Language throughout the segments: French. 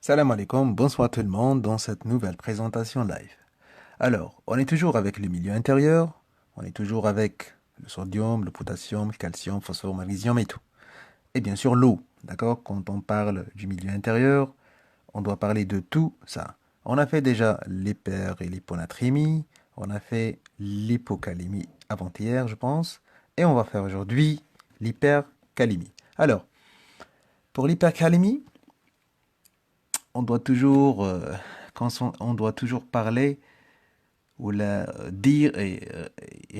Salam alaikum, bonsoir tout le monde dans cette nouvelle présentation live. Alors, on est toujours avec le milieu intérieur, on est toujours avec le sodium, le potassium, le calcium, phosphore, magnésium et tout. Et bien sûr l'eau, d'accord? Quand on parle du milieu intérieur, on doit parler de tout ça. On a fait déjà l'hyper et l'hyponatrémie, on a fait l'hypocalémie avant-hier, je pense, et on va faire aujourd'hui l'hypercalémie. Alors, pour l'hypercalémie, on doit toujours, on doit toujours parler ou dire et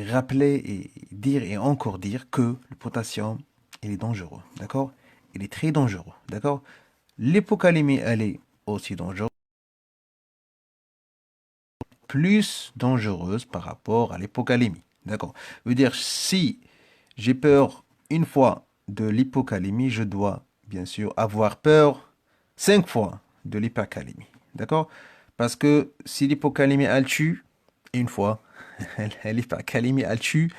rappeler et dire et encore dire que le potassium, il est dangereux, d'accord? Il est très dangereux, d'accord? L'hypocalémie, elle est aussi dangereuse, plus dangereuse par rapport à l'hypocalémie, d'accord? Veut dire, si j'ai peur une fois de l'hypocalémie, je dois bien sûr avoir peur 5 fois de l'hypercalémie, d'accord? Parce que si l'hypocalémie, elle tue une fois, l'hypercalémie, elle tue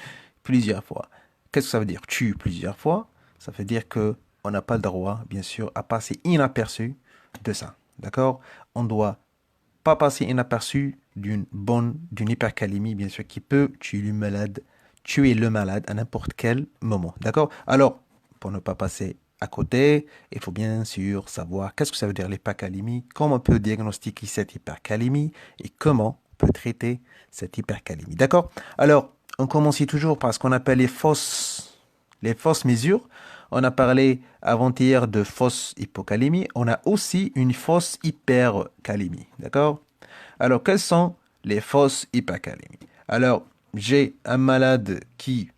plusieurs fois. Qu'est-ce que ça veut dire? Tue plusieurs fois, ça veut dire que on n'a pas le droit, bien sûr, à passer inaperçu de ça, d'accord? On doit pas passer inaperçu d'une hypercalémie, bien sûr, qui peut tuer le malade à n'importe quel moment. D'accord? Alors, pour ne pas passer à côté, il faut bien sûr savoir qu'est-ce que ça veut dire l'hypercalémie, comment on peut diagnostiquer cette hypercalémie et comment on peut traiter cette hypercalémie. D'accord? Alors, on commence toujours par ce qu'on appelle les fausses mesures. On a parlé avant-hier de fausse hypocalémie. On a aussi une fausse hypercalémie. D'accord? Alors, quelles sont les fausses hypercalémies? Alors, j'ai un malade qui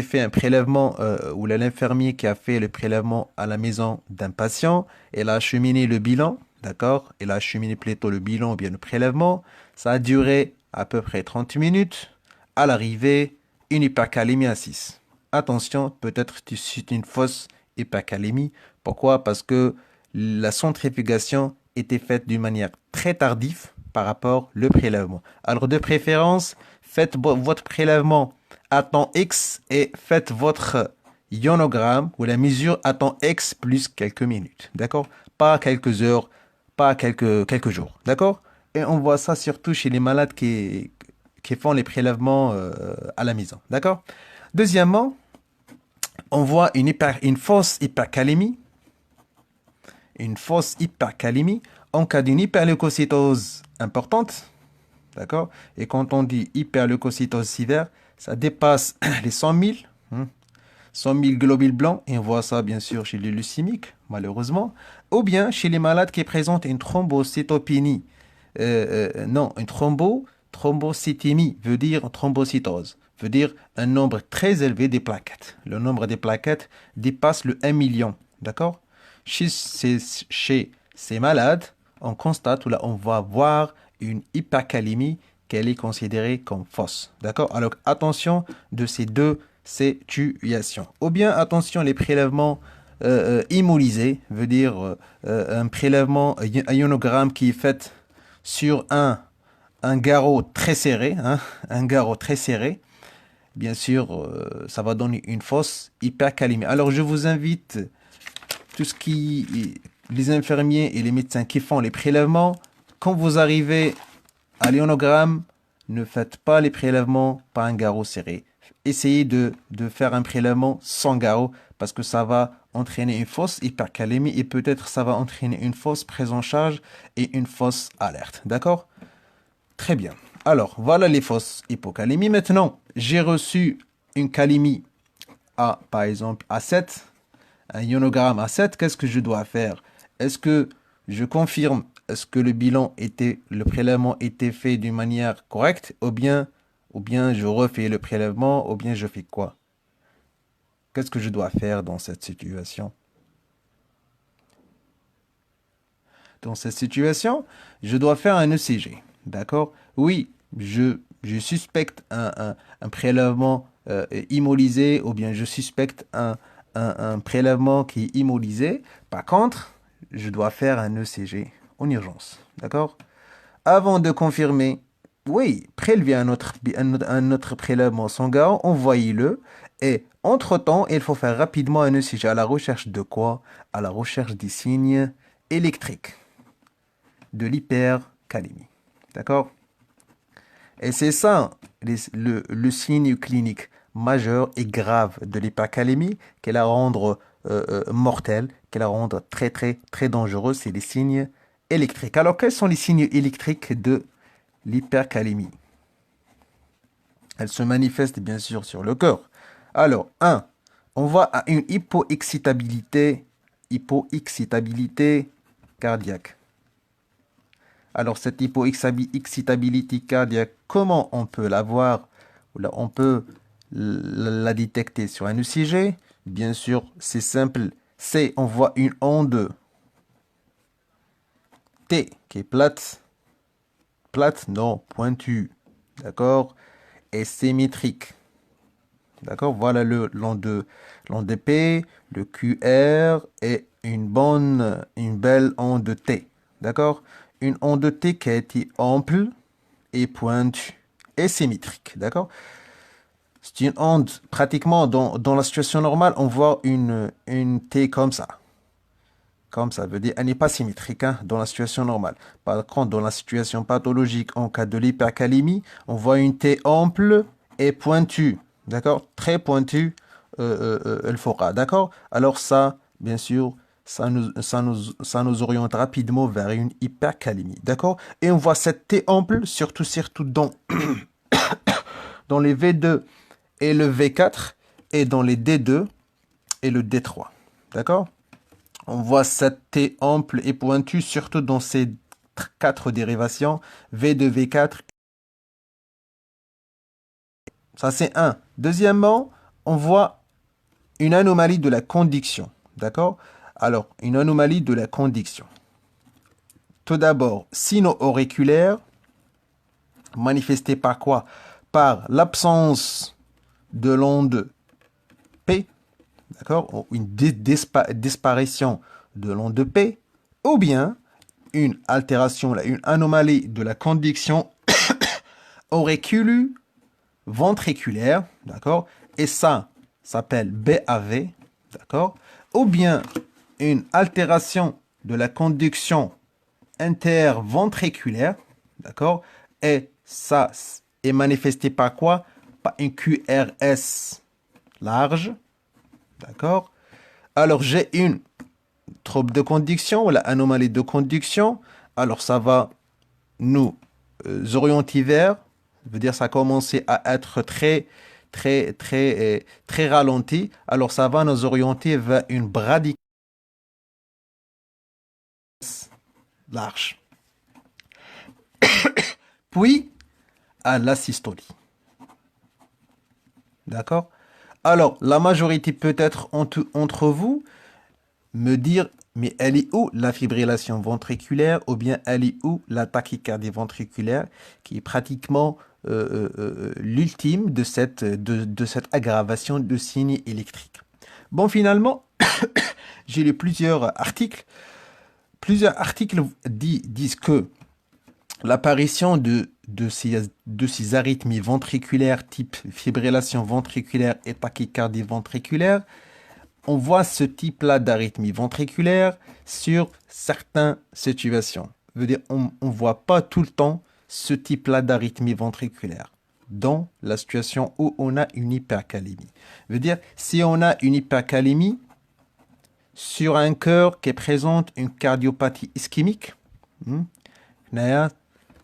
fait un prélèvement, ou l'infirmier qui a fait le prélèvement à la maison d'un patient, elle a acheminé le bilan, d'accord? Elle a acheminé plutôt le bilan ou bien le prélèvement. Ça a duré à peu près 30 minutes. À l'arrivée, une hypercalémie à 6. Attention, peut-être que c'est une fausse hypercalémie. Pourquoi? Parce que la centrifugation était faite d'une manière très tardive par rapport au prélèvement. Alors, de préférence, faites votre prélèvement à temps X et faites votre ionogramme ou la mesure à temps X plus quelques minutes. D'accord? Pas quelques heures, pas quelques jours. D'accord? Et on voit ça surtout chez les malades qui font les prélèvements à la maison. D'accord? Deuxièmement, on voit une fausse hypercalémie. Une fausse hypercalémie en cas d'une hyperleucocytose importante. D'accord? Et quand on dit hyperleucocytose sévère, ça dépasse les 100 000, 100 000 globules blancs, et on voit ça bien sûr chez les leucémiques, malheureusement, ou bien chez les malades qui présentent une thrombocytopénie. Non, une thrombocytémie veut dire thrombocytose, veut dire un nombre très élevé des plaquettes. Le nombre des plaquettes dépasse le 1 million. D'accord? Chez ces malades, on constate ou là on va voir une hypercalémie qu'elle est considérée comme fausse. D'accord? Alors attention de ces deux situations. Ou bien attention les prélèvements immobilisés, veut dire un prélèvement, un ionogramme qui est fait sur un garrot très serré, hein, un garrot très serré. Bien sûr, ça va donner une fausse hypercalémie. Alors je vous invite tout ce qui, les infirmiers et les médecins qui font les prélèvements, quand vous arrivez à l'ionogramme, ne faites pas les prélèvements par un garrot serré. Essayez de faire un prélèvement sans garrot parce que ça va entraîner une fausse hypercalémie et peut-être ça va entraîner une fausse prise en charge et une fausse alerte. D'accord? Très bien. Alors, voilà les fausses hypocalémies. Maintenant, j'ai reçu une calémie à, par exemple, à 7, un ionogramme à 7, qu'est-ce que je dois faire? Est-ce que je confirme, est-ce que le prélèvement était fait d'une manière correcte, ou bien je refais le prélèvement, ou bien je fais quoi? Qu'est-ce que je dois faire dans cette situation? Dans cette situation, je dois faire un ECG. D'accord? Oui, je suspecte un prélèvement immobilisé ou bien je suspecte un prélèvement qui est immobilisé. Par contre, je dois faire un ECG en urgence. D'accord? Avant de confirmer, oui, prélevez un autre prélèvement sanguin, envoyez-le. Et entre-temps, il faut faire rapidement un ECG à la recherche de quoi? À la recherche des signes électrique de l'hypercalémie. D'accord? Et c'est ça le signe clinique majeur et grave de l'hypercalémie, qui la rendre mortelle, qui la rendre très très très dangereuse, c'est les signes électriques. Alors quels sont les signes électriques de l'hypercalémie? Elle se manifeste bien sûr sur le cœur. Alors, 1, on voit une hypoexcitabilité cardiaque. Alors, cette hypoexcitabilité cardiaque, comment on peut la voir? On peut la détecter sur un ECG. Bien sûr, c'est simple. C'est, on voit une onde T qui est plate, non, pointue, d'accord, et symétrique. D'accord, voilà l'onde P, le QR et une belle onde T. D'accord, une onde T qui a été ample et pointue et symétrique. D'accord, c'est une onde pratiquement dans la situation normale, on voit une T comme ça. Comme ça veut dire elle n'est pas symétrique hein, dans la situation normale. Par contre, dans la situation pathologique, en cas de l'hypercalémie, on voit une T ample et pointue. D'accord? Très pointue, elle fera. D'accord? Alors ça, bien sûr, ça nous oriente rapidement vers une hypercalémie. D'accord? Et on voit cette T ample, surtout dans les V2 et le V4, et dans les D2 et le D3. D'accord? On voit cette T ample et pointue, surtout dans ces 4 dérivations, V2, V4. Ça, c'est un. Deuxièmement, on voit une anomalie de la conduction. D'accord? Alors, une anomalie de la conduction. Tout d'abord, sino-auriculaire, manifestée par quoi? Par l'absence de l'onde P, d'accord? Une disparition de l'onde P, ou bien une altération, une anomalie de la conduction auriculo-ventriculaire, d'accord? Et ça s'appelle BAV, d'accord? Ou bien une altération de la conduction interventriculaire, d'accord? Et ça est manifesté par quoi? Par une QRS large, d'accord? Alors, j'ai une trouble de conduction ou l'anomalie de conduction. Alors, ça va nous orienter vers, veut dire ça a commencé à être très ralenti. Alors, ça va nous orienter vers une bradycardia large. Puis, à l'asystolie. D'accord? Alors, la majorité peut-être entre vous me dire, mais elle est où la fibrillation ventriculaire ou bien elle est où la tachycardie ventriculaire qui est pratiquement l'ultime de cette aggravation de signes électriques. Bon, finalement, j'ai lu plusieurs articles. Plusieurs articles disent que l'apparition de ces arythmies ventriculaires type fibrillation ventriculaire et tachycardie ventriculaire, on voit ce type-là d'arythmie ventriculaire sur certaines situations. Veut dire, on ne voit pas tout le temps ce type-là d'arythmie ventriculaire dans la situation où on a une hypercalémie. Veut dire, si on a une hypercalémie sur un cœur qui présente une cardiopathie ischémique,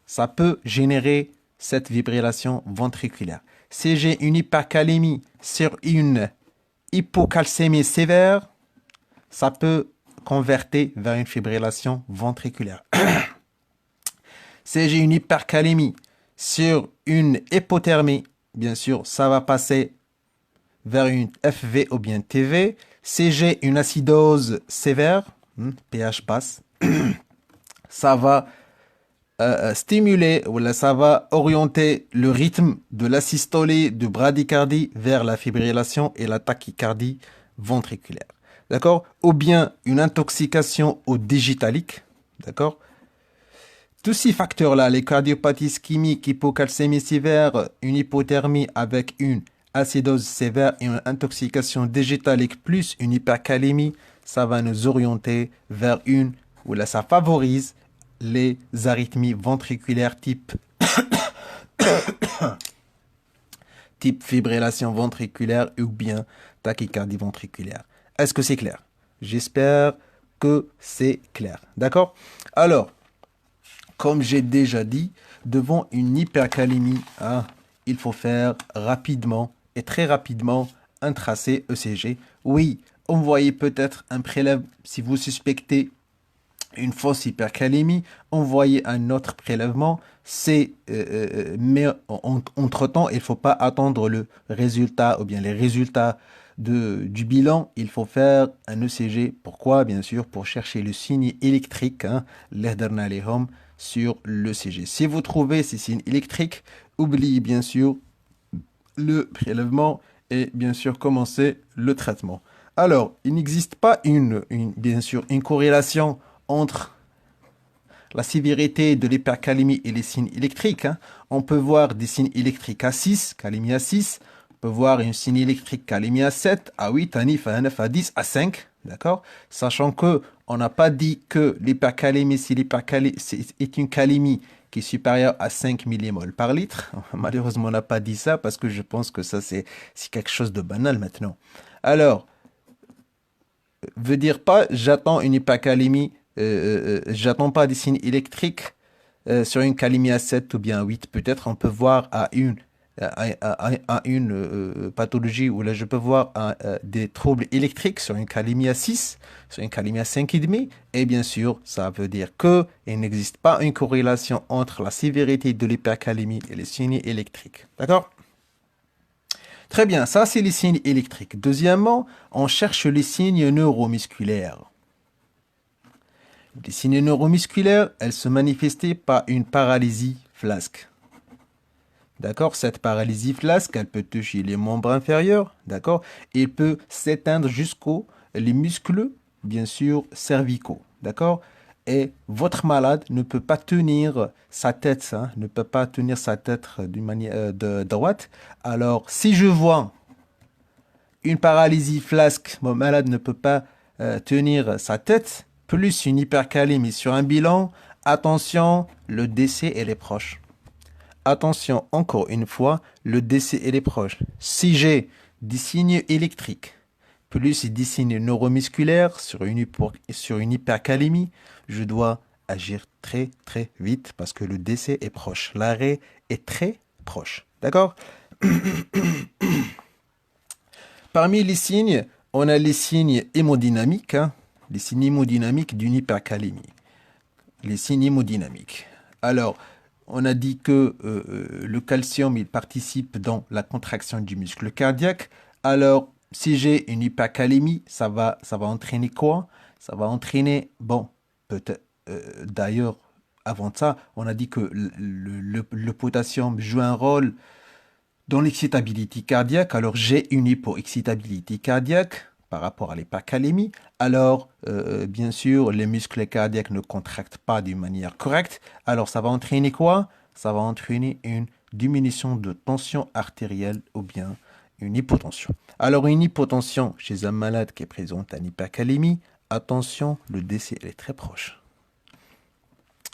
ça peut générer cette fibrillation ventriculaire. Si j'ai une hypercalémie sur une hypocalcémie sévère, ça peut convertir vers une fibrillation ventriculaire. Si j'ai une hypercalémie sur une hypothermie, bien sûr, ça va passer vers une FV ou bien TV. Si j'ai une acidose sévère, pH basse, ça va stimuler ou ça va orienter le rythme de l'asystolie, de bradycardie vers la fibrillation et la tachycardie ventriculaire. D'accord? Ou bien une intoxication au digitalique. D'accord? Tous ces facteurs-là, les cardiopathies ischémiques, hypocalcémie sévère, une hypothermie avec une acidose sévère et une intoxication digitalique plus une hypercalémie, ça va nous orienter vers une ou là, ça favorise les arythmies ventriculaires type fibrillation ventriculaire ou bien tachycardie ventriculaire. Est-ce que c'est clair? J'espère que c'est clair. D'accord? Alors, comme j'ai déjà dit, devant une hypercalémie, hein, il faut faire rapidement et très rapidement un tracé ECG. Oui, envoyez peut-être un prélèvement si vous suspectez une fausse hypercalémie, envoyez un autre prélèvement. Mais entre-temps, il ne faut pas attendre le résultat ou bien les résultats du bilan. Il faut faire un ECG. Pourquoi? Bien sûr, pour chercher le signe électrique, hein, l'Ehdernaléhom, sur l'ECG. Si vous trouvez ces signes électriques, oubliez bien sûr le prélèvement et bien sûr commencer le traitement. Alors, il n'existe pas bien sûr une corrélation entre la sévérité de l'hypercalémie et les signes électriques. Hein. On peut voir des signes électriques à 6, calémie à 6. On peut voir une signe électrique calémie à 7, à 8, à 9, à 9, à 10, à 5. D'accord? Sachant que on n'a pas dit que l'hypercalémie, si l'hypercalémie est une calémie qui est supérieure à 5 millimoles par litre. Malheureusement, on n'a pas dit ça parce que je pense que ça, c'est quelque chose de banal maintenant. Alors, veut dire pas j'attends une hypercalémie, j'attends pas des signes électriques sur une calémie à 7 ou bien à 8. Peut-être on peut voir à une pathologie où là je peux voir des troubles électriques sur une calémie à 6, sur une calémie à 5,5. Et bien sûr, ça veut dire qu'il n'existe pas une corrélation entre la sévérité de l'hypercalémie et les signes électriques. D'accord? Très bien, ça c'est les signes électriques. Deuxièmement, on cherche les signes neuromusculaires. Les signes neuromusculaires, elles se manifestaient par une paralysie flasque. D'accord? Cette paralysie flasque, elle peut toucher les membres inférieurs, d'accord? Et peut s'éteindre jusqu'aux les muscles, bien sûr, cervicaux, d'accord? Et votre malade ne peut pas tenir sa tête, hein, ne peut pas tenir sa tête d'une manière de droite. Alors, si je vois une paralysie flasque, mon malade ne peut pas tenir sa tête, plus une hypercalémie sur un bilan, attention, le décès elle est proche. Attention, encore une fois, le décès elle est proche. Si j'ai des signes électriques, plus des signes neuromusculaires sur une hypercalémie, je dois agir très très vite parce que le décès est proche. L'arrêt est très proche. D'accord? Parmi les signes, on a les signes hémodynamiques, hein, les signes hémodynamiques d'une hypercalémie. Les signes hémodynamiques. Alors, on a dit que le calcium, il participe dans la contraction du muscle cardiaque. Alors, si j'ai une hypercalémie, ça va entraîner quoi? Ça va entraîner, bon, peut-être, d'ailleurs, avant ça, on a dit que le potassium joue un rôle dans l'excitabilité cardiaque. Alors, j'ai une hypoexcitabilité cardiaque par rapport à l'hypercalémie. Alors, bien sûr, les muscles cardiaques ne contractent pas d'une manière correcte. Alors, ça va entraîner quoi? Ça va entraîner une diminution de tension artérielle ou bien une hypotension. Alors, une hypotension chez un malade qui présente une hypercalémie, attention, le décès est très proche.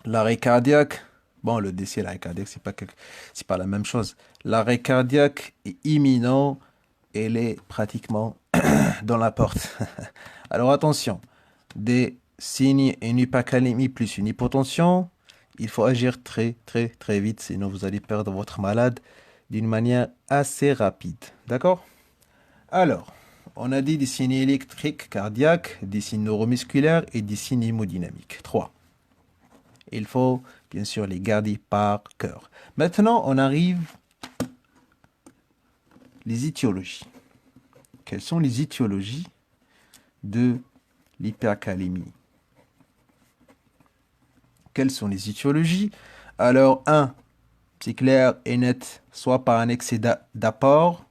L'arrêt cardiaque, bon, le décès et l'arrêt cardiaque, c'est pas la même chose. L'arrêt cardiaque est imminent, elle est pratiquement dans la porte. Alors attention, des signes, une hypercalémie plus une hypotension, il faut agir très très très vite, sinon vous allez perdre votre malade d'une manière assez rapide. D'accord? Alors, on a dit des signes électriques cardiaques, des signes neuromusculaires et des signes hémodynamiques. 3. Il faut bien sûr les garder par cœur. Maintenant, on arrive les étiologies. Quelles sont les étiologies de l'hypercalémie? Quelles sont les étiologies? Alors, 1, c'est clair et net, soit par un excès d'apport.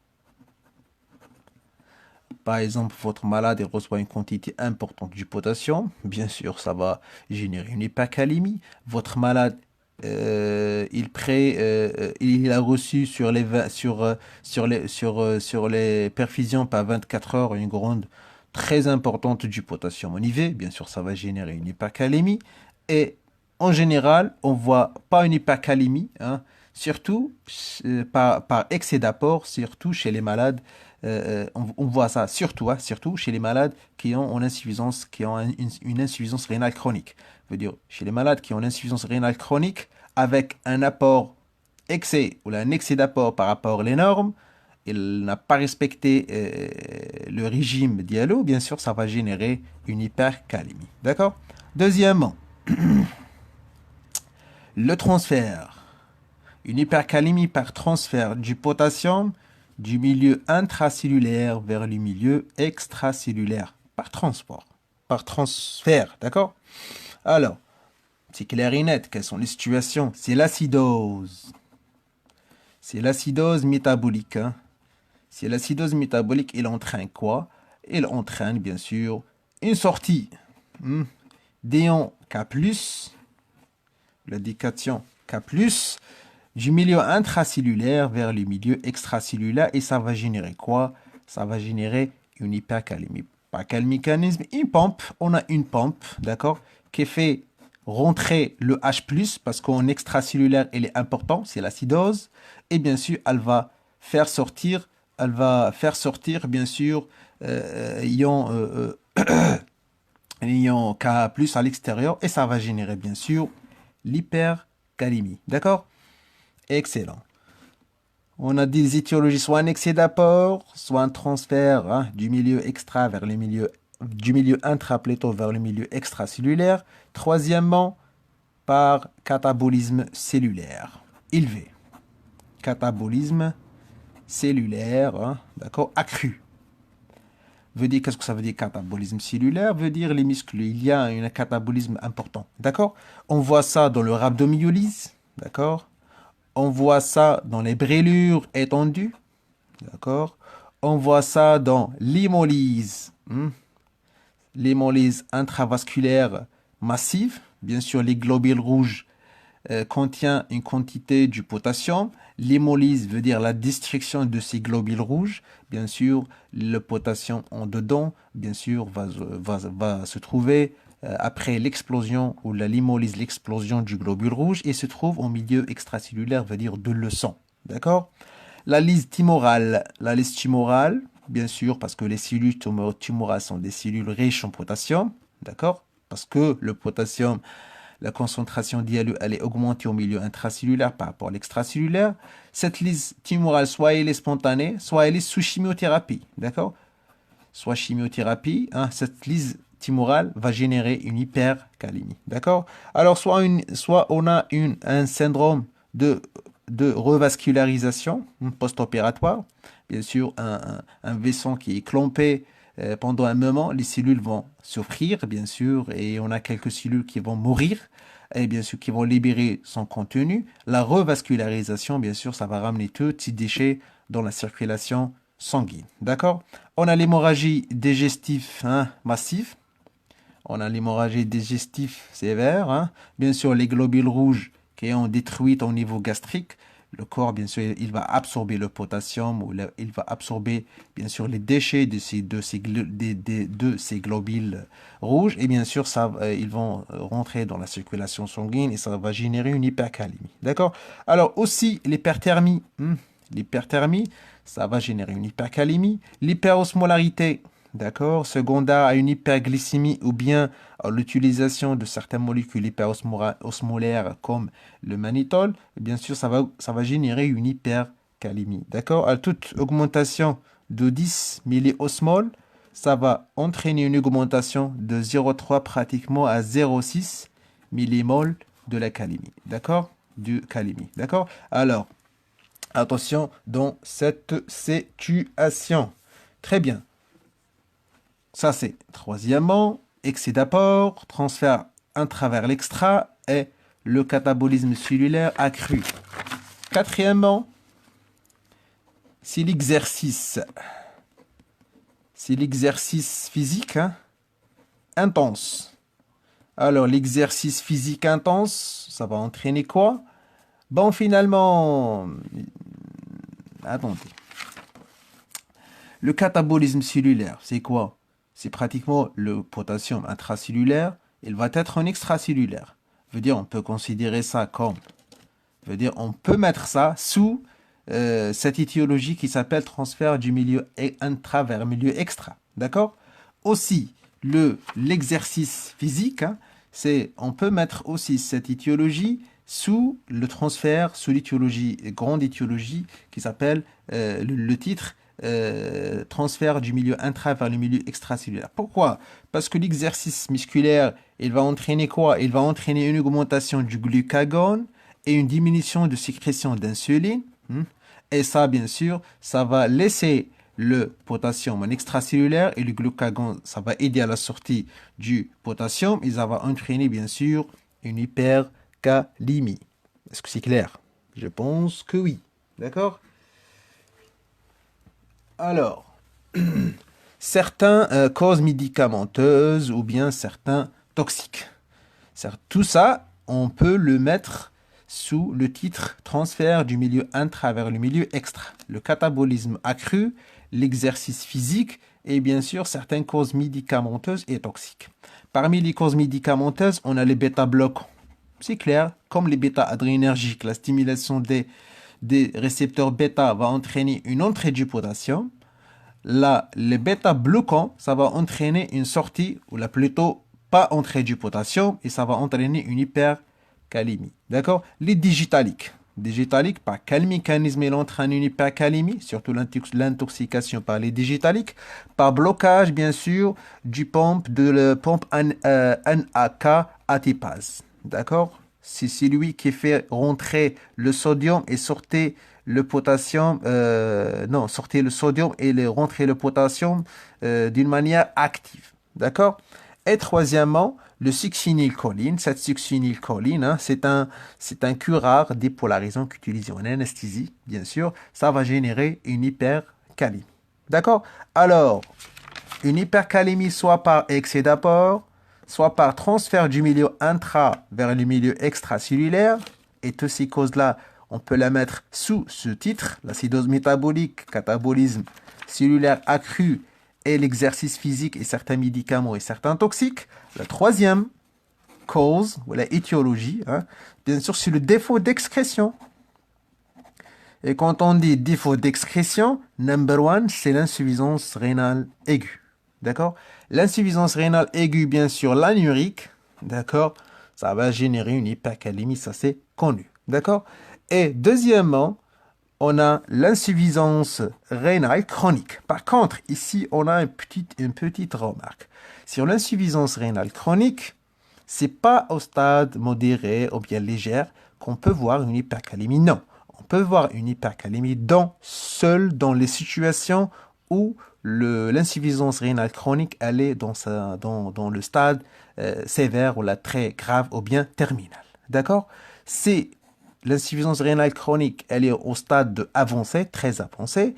Par exemple, votre malade reçoit une quantité importante du potassium. Bien sûr, ça va générer une hypercalémie. Votre malade, il a reçu sur les perfusions par 24 heures une grande très importante du potassium en IV. Bien sûr, ça va générer une hypercalémie. Et en général, on ne voit pas une hypercalémie, hein, surtout par excès d'apport, surtout chez les malades. On voit ça surtout, hein, surtout chez les malades qui ont une insuffisance, une insuffisance rénale chronique. Je veux dire, chez les malades qui ont une insuffisance rénale chronique, avec un apport excès ou un excès d'apport par rapport aux normes, il n'a pas respecté le régime Diallo, bien sûr, ça va générer une hypercalémie. D'accord? Deuxièmement, le transfert. Une hypercalémie par transfert du potassium du milieu intracellulaire vers le milieu extracellulaire. Par transport. Par transfert. D'accord? Alors, c'est clair et net. Quelles sont les situations? C'est l'acidose. C'est l'acidose métabolique. Hein. C'est l'acidose métabolique, il entraîne quoi? Il entraîne, bien sûr, une sortie d'ion K+, la décation K+, du milieu intracellulaire vers le milieu extracellulaire. Et ça va générer quoi? Ça va générer une hypercalémie. Par quel mécanisme? Une pompe. On a une pompe, d'accord, qui fait rentrer le H+, parce qu'en extracellulaire, il est important, c'est l'acidose. Et bien sûr, elle va faire sortir, bien sûr, ion K+ à l'extérieur. Et ça va générer, bien sûr, l'hypercalémie. D'accord? Excellent. On a des étiologies, soit un excès d'apport, soit un transfert hein, du milieu extra vers le milieu, du milieu intra plutôt vers le milieu extracellulaire. Troisièmement, par catabolisme cellulaire élevé. Catabolisme cellulaire, hein, d'accord, accru. Veut dire, qu'est-ce que ça veut dire catabolisme cellulaire? Veut dire les muscles, il y a un catabolisme important, d'accord? On voit ça dans le rhabdomyolyse, d'accord? On voit ça dans les brûlures étendues, d'accord? On voit ça dans l'hémolyse, l'hémolyse intravasculaire massive. Bien sûr, les globules rouges contient une quantité du potassium. L'hémolyse veut dire la destruction de ces globules rouges. Bien sûr, le potassium en dedans, bien sûr, va se trouver après l'explosion ou la l'hémolyse, l'explosion du globule rouge et se trouve au milieu extracellulaire, veut dire de le sang. D'accord? La lyse tumorale. La lyse tumorale, bien sûr, parce que les cellules tumorales sont des cellules riches en potassium. D'accord? Parce que le potassium, la concentration d'IALE, elle est augmentée au milieu intracellulaire par rapport à l'extracellulaire. Cette lyse tumorale, soit elle est spontanée, soit elle est sous chimiothérapie. D'accord? Soit chimiothérapie, hein, cette lyse tumorale va générer une hypercalémie. D'accord? Alors, soit on a un syndrome de revascularisation post-opératoire. Bien sûr, un vaisseau qui est clampé pendant un moment, les cellules vont souffrir, bien sûr, et on a quelques cellules qui vont mourir, et bien sûr, qui vont libérer son contenu. La revascularisation, bien sûr, ça va ramener tous ces déchets dans la circulation sanguine. D'accord? On a l'hémorragie digestive massive. On a l'hémorragie digestive sévère. Hein. Bien sûr, les globules rouges qui ont détruit au niveau gastrique. Le corps, bien sûr, il va absorber le potassium ou il va absorber, bien sûr, les déchets de ces globules rouges. Et bien sûr, ils vont rentrer dans la circulation sanguine et ça va générer une hypercalémie. D'accord? Alors aussi, l'hyperthermie. L'hyperthermie, ça va générer une hypercalémie. L'hyperosmolarité. D'accord, secondaire à une hyperglycémie ou bien à l'utilisation de certaines molécules hyperosmolaires comme le mannitol, bien sûr, ça va générer une hypercalémie. D'accord, à toute augmentation de 10 milliosmoles, ça va entraîner une augmentation de 0,3 pratiquement à 0,6 millimoles de la calémie. D'accord, du calémie. D'accord, alors, attention dans cette situation. Très bien. Ça, c'est troisièmement, excès d'apport, transfert intravers l'extra et le catabolisme cellulaire accru. Quatrièmement, c'est l'exercice. C'est l'exercice physique intense. Alors, l'exercice physique intense, ça va entraîner quoi? Bon, finalement, attendez. Le catabolisme cellulaire, c'est quoi? c'est pratiquement le potassium intracellulaire, il va être en extracellulaire. Veut dire, on peut considérer ça comme, veut dire, on peut mettre ça sous cette étiologie qui s'appelle transfert du milieu intra vers milieu extra. D'accord? Aussi, l'exercice physique, hein, on peut mettre aussi cette étiologie sous le transfert, sous l'étiologie, grande étiologie qui s'appelle le titre transfert du milieu intra vers le milieu extracellulaire. Pourquoi? Parce que l'exercice musculaire, il va entraîner quoi? Il va entraîner une augmentation du glucagon et une diminution de sécrétion d'insuline. Et ça, bien sûr, ça va laisser le potassium en extracellulaire et le glucagon, ça va aider à la sortie du potassium et ça va entraîner, bien sûr, une hypercalémie. Est-ce que c'est clair? Je pense que oui. D'accord? Alors, certaines causes médicamenteuses ou bien certains toxiques. Tout ça, on peut le mettre sous le titre transfert du milieu intra vers le milieu extra. Le catabolisme accru, l'exercice physique et bien sûr certaines causes médicamenteuses et toxiques. Parmi les causes médicamenteuses, on a les bêta-bloquants. C'est clair, comme les bêta-adrénergiques, la stimulation des récepteurs bêta va entraîner une entrée du potassium. Là, les bêta-bloquants, ça va entraîner une sortie, ou là plutôt pas entrée du potassium, et ça va entraîner une hypercalémie. D'accord? Les digitaliques. Digitaliques, par quel mécanisme il entraîne une hypercalémie? Surtout l'intoxication par les digitaliques. Par blocage, bien sûr, de la pompe NAK atypase. D'accord? C'est lui qui fait rentrer le sodium et sortir le potassium, sortir le sodium et rentrer le potassium d'une manière active. D'accord? Et troisièmement, le succinylcholine. Cette succinylcholine, hein, c'est un curare dépolarisant qu'utilisé en anesthésie, bien sûr. Ça va générer une hypercalémie. D'accord? Alors, une hypercalémie soit par excès d'apport, soit par transfert du milieu intra vers le milieu extracellulaire. Et toutes ces causes-là, on peut la mettre sous ce titre, l'acidose métabolique, catabolisme cellulaire accru et l'exercice physique et certains médicaments et certains toxiques. La troisième cause, ou la étiologie, hein, bien sûr, c'est le défaut d'excrétion. Et quand on dit défaut d'excrétion, number one, c'est l'insuffisance rénale aiguë. D'accord? L'insuffisance rénale aiguë, bien sûr, l'anurique, d'accord? Ça va générer une hypercalémie, ça c'est connu. D'accord? Et deuxièmement, on a l'insuffisance rénale chronique. Par contre, ici, on a une petite remarque. Sur l'insuffisance rénale chronique, c'est pas au stade modéré ou bien légère qu'on peut voir une hypercalémie. Non, on peut voir une hypercalémie seule dans les situations où l'insuffisance rénale chronique elle est dans le stade sévère ou la très grave ou bien terminal. D'accord? C'est l'insuffisance rénale chronique, elle est au stade avancé, très avancé,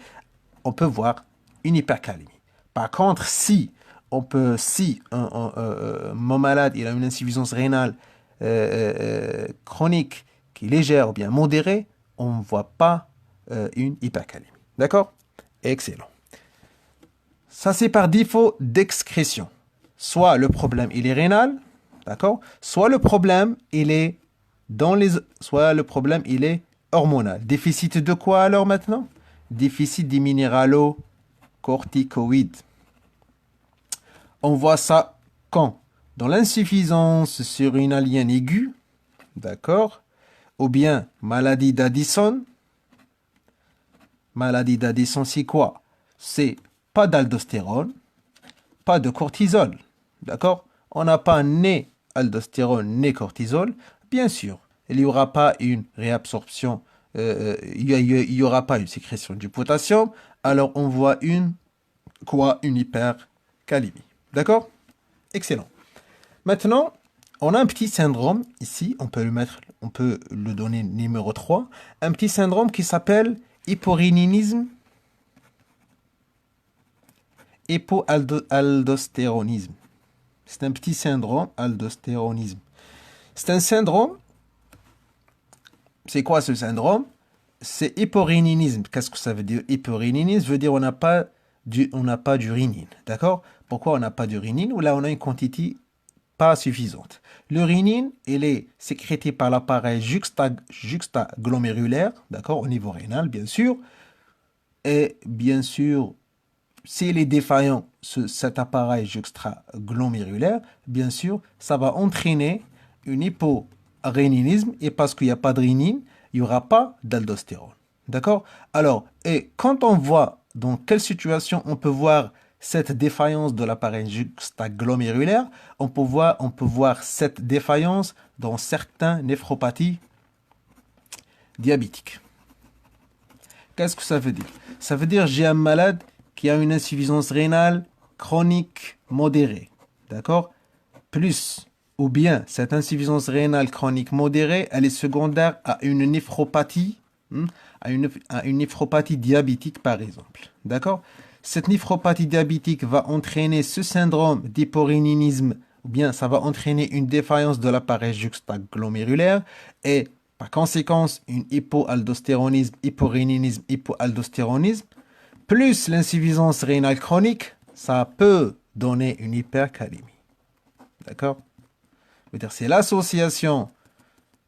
on peut voir une hypercalémie. Par contre, si mon malade il a une insuffisance rénale chronique qui est légère ou bien modérée, on ne voit pas une hypercalémie. D'accord? Excellent. Ça, c'est par défaut d'excrétion. Soit le problème, il est rénal, d'accord? Soit le problème, il est soit le problème, il est hormonal. Déficit de quoi alors maintenant? Déficit des minéralocorticoïdes. On voit ça quand? Dans l'insuffisance surrénalienne aiguë, d'accord? Ou bien maladie d'Addison. Maladie d'Addison, c'est quoi? C'est pas d'aldostérone, pas de cortisol, d'accord? On n'a pas ni aldostérone ni cortisol. Bien sûr, il n'y aura pas une réabsorption, il n'y aura pas une sécrétion du potassium. Alors, on voit une hypercalémie. D'accord? Excellent. Maintenant, on a un petit syndrome ici, on peut le donner numéro 3. Un petit syndrome qui s'appelle hyporéninisme, hypoaldostéronisme. C'est un petit syndrome, aldostéronisme. C'est un syndrome. C'est quoi ce syndrome? C'est hyporéninisme. Qu'est-ce que ça veut dire? Hyporéninisme veut dire on n'a pas d'urinine. D'accord? Pourquoi on n'a pas d'urénine? Ou là, on a une quantité pas suffisante. L'urénine, elle est sécrétée par l'appareil juxtaglomérulaire, d'accord, au niveau rénal, bien sûr. Et bien sûr, s'il est défaillant, cet appareil juxtaglomérulaire, bien sûr, ça va entraîner une hyporéninisme. Et parce qu'il n'y a pas de rénine, il n'y aura pas d'aldostérone. D'accord? Alors, et quand on voit dans quelle situation on peut voir cette défaillance de l'appareil juxtaglomérulaire, on peut voir cette défaillance dans certaines néphropathies diabétiques. Qu'est-ce que ça veut dire? Ça veut dire j'ai un malade qui a une insuffisance rénale chronique modérée. D'accord? Plus, ou bien cette insuffisance rénale chronique modérée, elle est secondaire à une néphropathie, à une néphropathie diabétique par exemple. D'accord? Cette néphropathie diabétique va entraîner ce syndrome d'hyporéninisme, ou bien ça va entraîner une défaillance de l'appareil juxtaglomérulaire et par conséquence une hypoaldostéronisme, hyporéninisme, hypoaldostéronisme, plus l'insuffisance rénale chronique, ça peut donner une hypercalémie. D'accord? C'est l'association,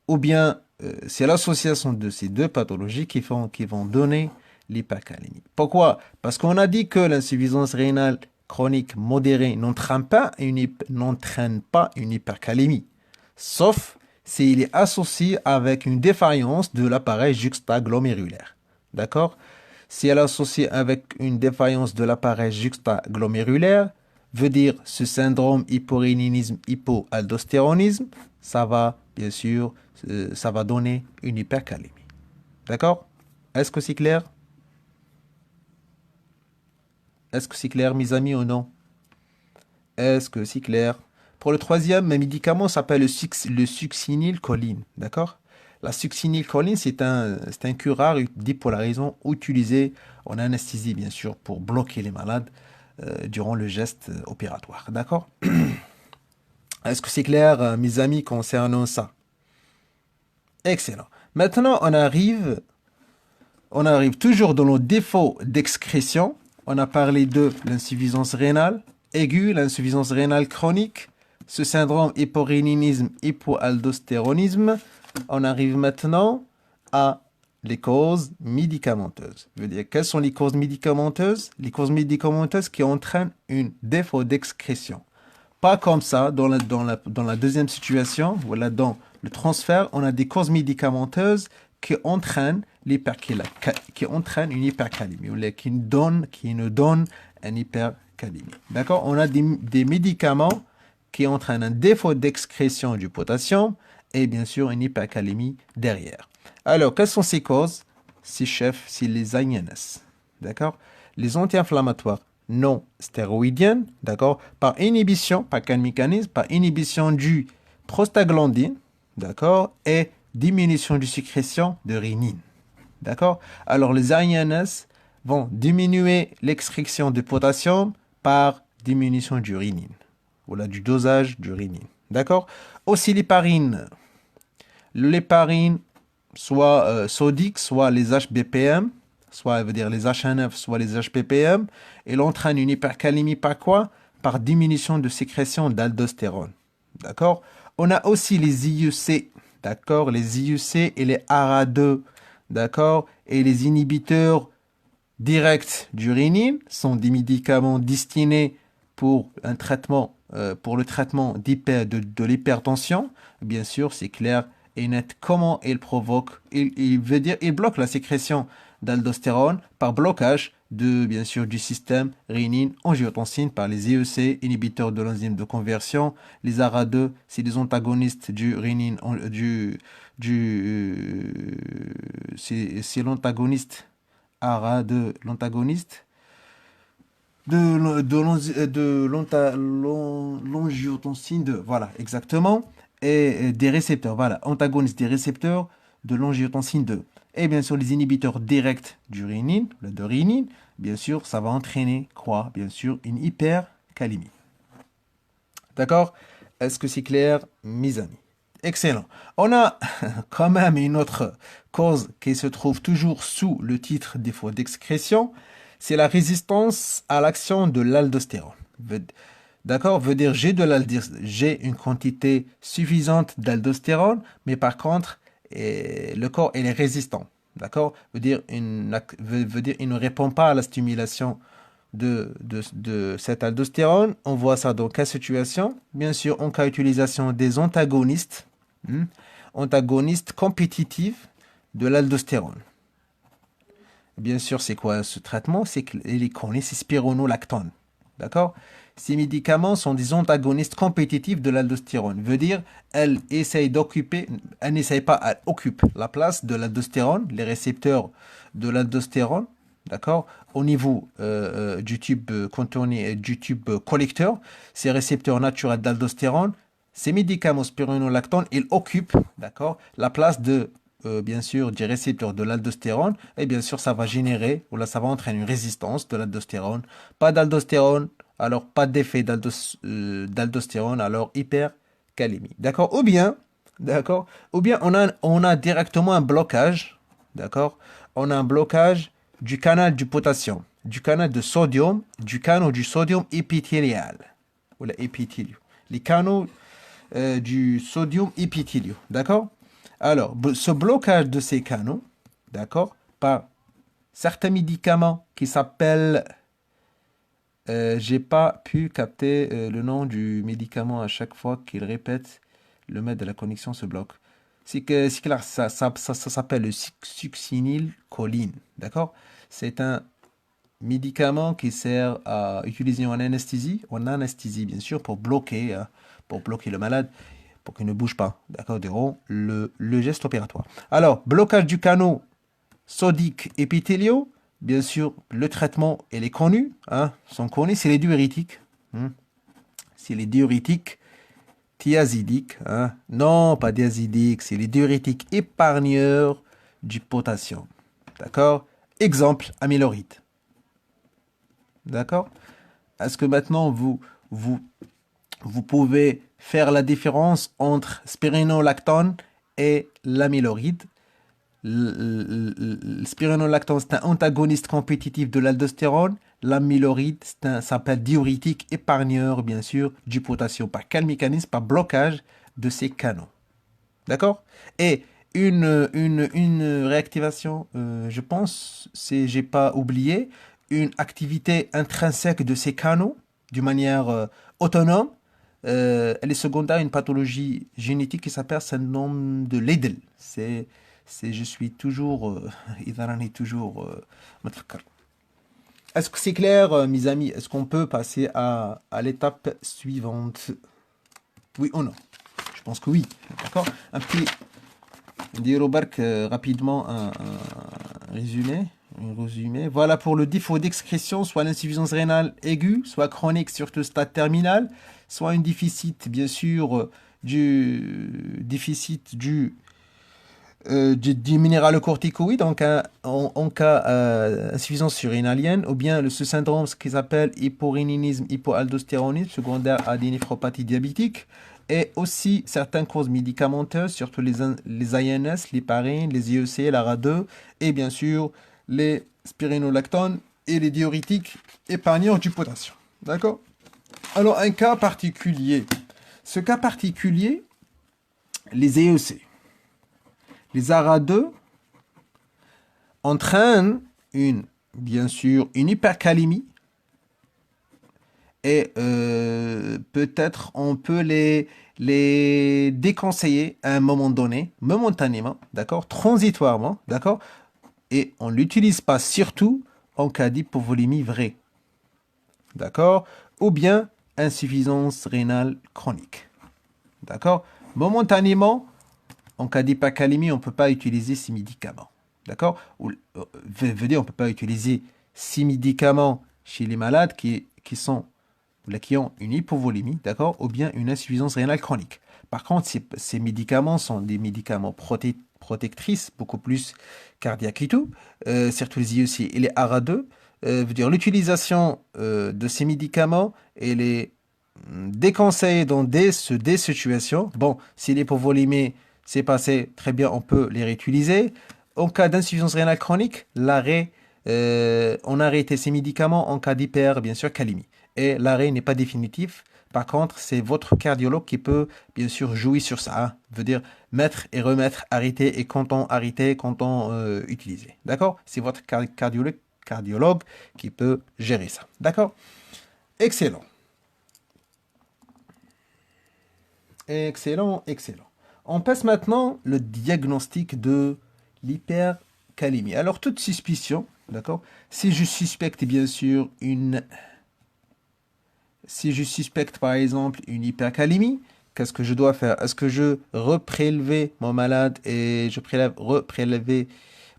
ou bien c'est l'association de ces deux pathologies qui vont donner l'hypercalémie. Pourquoi? Parce qu'on a dit que l'insuffisance rénale chronique modérée n'entraîne pas une hypercalémie, sauf s'il est associé avec une défaillance de l'appareil juxtaglomérulaire. D'accord? Si elle est associée avec une défaillance de l'appareil juxtaglomérulaire, veut dire ce syndrome hyporéninisme, hypoaldostéronisme, ça va, bien sûr, ça va donner une hypercalémie. D'accord? Est-ce que c'est clair? Est-ce que c'est clair, mes amis, ou non? Est-ce que c'est clair? Pour le troisième médicament, ça s'appelle le succinylcholine. D'accord? La succinylcholine, c'est un curare dipolarisant utilisé en anesthésie, bien sûr, pour bloquer les malades durant le geste opératoire. D'accord? Est-ce que c'est clair, mes amis, concernant ça? Excellent. Maintenant, on arrive toujours dans le défaut d'excrétion. On a parlé de l'insuffisance rénale aiguë, l'insuffisance rénale chronique, ce syndrome hyporéninisme, hypoaldostéronisme. On arrive maintenant à les causes médicamenteuses. Je veux dire, quelles sont les causes médicamenteuses? Les causes médicamenteuses qui entraînent un défaut d'excrétion. Pas comme ça, dans la deuxième situation, voilà, dans le transfert, on a des causes médicamenteuses qui entraînent une hypercalémie, ou qui nous donnent une hypercalémie. D'accord? On a des médicaments qui entraînent un défaut d'excrétion du potassium et bien sûr une hypercalémie derrière. Alors, quelles sont ces causes? Ces chefs, c'est les AINS. D'accord? Les anti-inflammatoires non stéroïdiennes, d'accord? Par inhibition, par quel mécanisme? Par inhibition du prostaglandine, d'accord? Et diminution du sécrétion de rénine. D'accord? Alors, les AINS vont diminuer l'extraction de potassium par diminution du rénine. Voilà, du dosage du rénine. D'accord? Aussi, l'héparine. L'héparine, soit sodique, soit les HBPM, soit, elle veut dire les H1F, soit les HPPM, elle entraîne une hypercalémie par quoi? Par diminution de sécrétion d'aldostérone. D'accord? On a aussi les IUC. D'accord? Les IUC et les ARA2. D'accord? Et les inhibiteurs directs du rénine sont des médicaments destinés pour un traitement, pour le traitement de l'hypertension. Bien sûr, c'est clair et net comment il provoque. Il veut dire, il bloque la sécrétion d'aldostérone par blocage bien sûr, du système rénine-angiotensine par les IEC, inhibiteurs de l'enzyme de conversion. Les ARA2, c'est des antagonistes du rénine, c'est l'antagoniste ARA2, l'antagoniste de l'angiotensine 2. Voilà, exactement. Et des récepteurs, voilà, antagonistes des récepteurs de l'angiotensine 2. Et bien sûr, les inhibiteurs directs du rénine, de rénine, bien sûr, ça va entraîner quoi? Bien sûr, une hypercalémie. D'accord? Est-ce que c'est clair, mes amis? Excellent. On a quand même une autre cause qui se trouve toujours sous le titre défaut d'excrétion, c'est la résistance à l'action de l'aldostérone. D'accord? Veut dire j'ai une quantité suffisante d'aldostérone, mais par contre, le corps il est résistant. D'accord? Veut dire il ne répond pas à la stimulation de cette aldostérone. On voit ça dans quelle situation? Bien sûr, en cas d'utilisation des antagonistes, antagonistes compétitifs de l'aldostérone. Bien sûr, c'est quoi ce traitement? C'est qu'il est connu, c'est spironolactone. D'accord? Ces médicaments sont des antagonistes compétitifs de l'aldostérone. Veut dire, elle n'essaye pas, elle occupe la place de l'aldostérone, les récepteurs de l'aldostérone, d'accord? Au niveau du tube contourné et du tube collecteur, ces récepteurs naturels d'aldostérone, ces médicaments spironolactone, ils occupent, d'accord, la place de bien sûr, des récepteurs de l'aldostérone, et bien sûr, ça va générer, ou là, ça va entraîner une résistance de l'aldostérone. Pas d'aldostérone, alors pas d'effet d'aldostérone, alors hypercalémie. D'accord? D'accord? Ou bien on a directement un blocage, d'accord? On a un blocage du canal du potassium, du canal de sodium, du canal du sodium épithélial, ou la épithéliaux. Les canaux du sodium épithéliaux, d'accord? Alors, ce blocage de ces canaux, d'accord, par certains médicaments qui s'appellent, j'ai pas pu capter le nom du médicament à chaque fois qu'il répète, le maître de la connexion se bloque. Ça s'appelle le succinylcholine, d'accord? C'est un médicament qui sert à utiliser en anesthésie bien sûr, pour bloquer le malade, pour qu'il ne bouge pas, d'accord, durant le geste opératoire. Alors, blocage du canal sodique épithéliaux, bien sûr, le traitement, il est connu, sont connus, c'est les diurétiques. C'est les diurétiques thiazidiques. Non, pas diazidiques, c'est les diurétiques épargneurs du potassium. D'accord? Exemple, amyloride. D'accord? Est-ce que maintenant, vous pouvez faire la différence entre spironolactone et l'amyloride? Le spironolactone, c'est un antagoniste compétitif de l'aldostérone. L'amyloride, ça s'appelle diurétique épargneur, bien sûr, du potassium. Par quel mécanisme? Par blocage de ces canaux. D'accord? Et une réactivation, je pense, j'ai pas oublié, une activité intrinsèque de ces canaux, d'une manière autonome, elle est secondaire à une pathologie génétique qui s'appelle syndrome de Leydel. Je suis toujours, متفكر. Est-ce que c'est clair, mes amis? Est-ce qu'on peut passer à l'étape suivante? Oui ou non? Je pense que oui. D'accord? Un petit, rapidement un résumé. Voilà pour le défaut d'excrétion, soit l'insuffisance rénale aiguë, soit chronique, surtout stade terminal, soit un déficit, bien sûr, du déficit du minéralocorticoïde en cas insuffisance surrénalienne, ou bien ce syndrome, ce qu'ils appellent hyporéninisme, hypoaldostéronisme, secondaire à des néphropathie diabétique, et aussi certaines causes médicamenteuses, surtout les INS, l'héparine, les IEC, l'ARA2, et bien sûr les spironolactones et les diurétiques épargnants du potassium. D'accord? Alors, un cas particulier. Ce cas particulier, les EEC. Les ARA2 entraînent bien sûr une hypercalémie et peut-être on peut les déconseiller à un moment donné, momentanément, d'accord, transitoirement, d'accord, et on ne l'utilise pas surtout en cas d'hypovolémie vraie, d'accord, ou bien insuffisance rénale chronique, d'accord, momentanément. En cas d'hypercalémie, on ne peut pas utiliser ces médicaments. D'accord? Veut dire on ne peut pas utiliser ces médicaments chez les malades qui ont une hypovolémie, d'accord? Ou bien une insuffisance rénale chronique. Par contre, ces médicaments sont des médicaments protectrices, beaucoup plus cardiaques et tout, surtout les IEC et les ARA2. Veut dire l'utilisation de ces médicaments et les déconseillés dans des situations. Bon, si l'hypovolémie c'est passé, très bien, on peut les réutiliser. En cas d'insuffisance rénale chronique, on arrête ces médicaments en cas bien sûr, calémie. et l'arrêt n'est pas définitif. Par contre, c'est votre cardiologue qui peut, bien sûr, jouer sur ça, hein. Veut dire mettre et remettre, arrêter et quand on arrêter, quand on utiliser. D'accord? C'est votre cardiologue qui peut gérer ça. D'accord? Excellent. Excellent, excellent. On passe maintenant le diagnostic de l'hypercalémie. Alors, toute suspicion, d'accord? Si je suspecte bien sûr si je suspecte par exemple une hypercalémie, qu'est-ce que je dois faire? Est-ce que je reprélever mon malade et je reprélever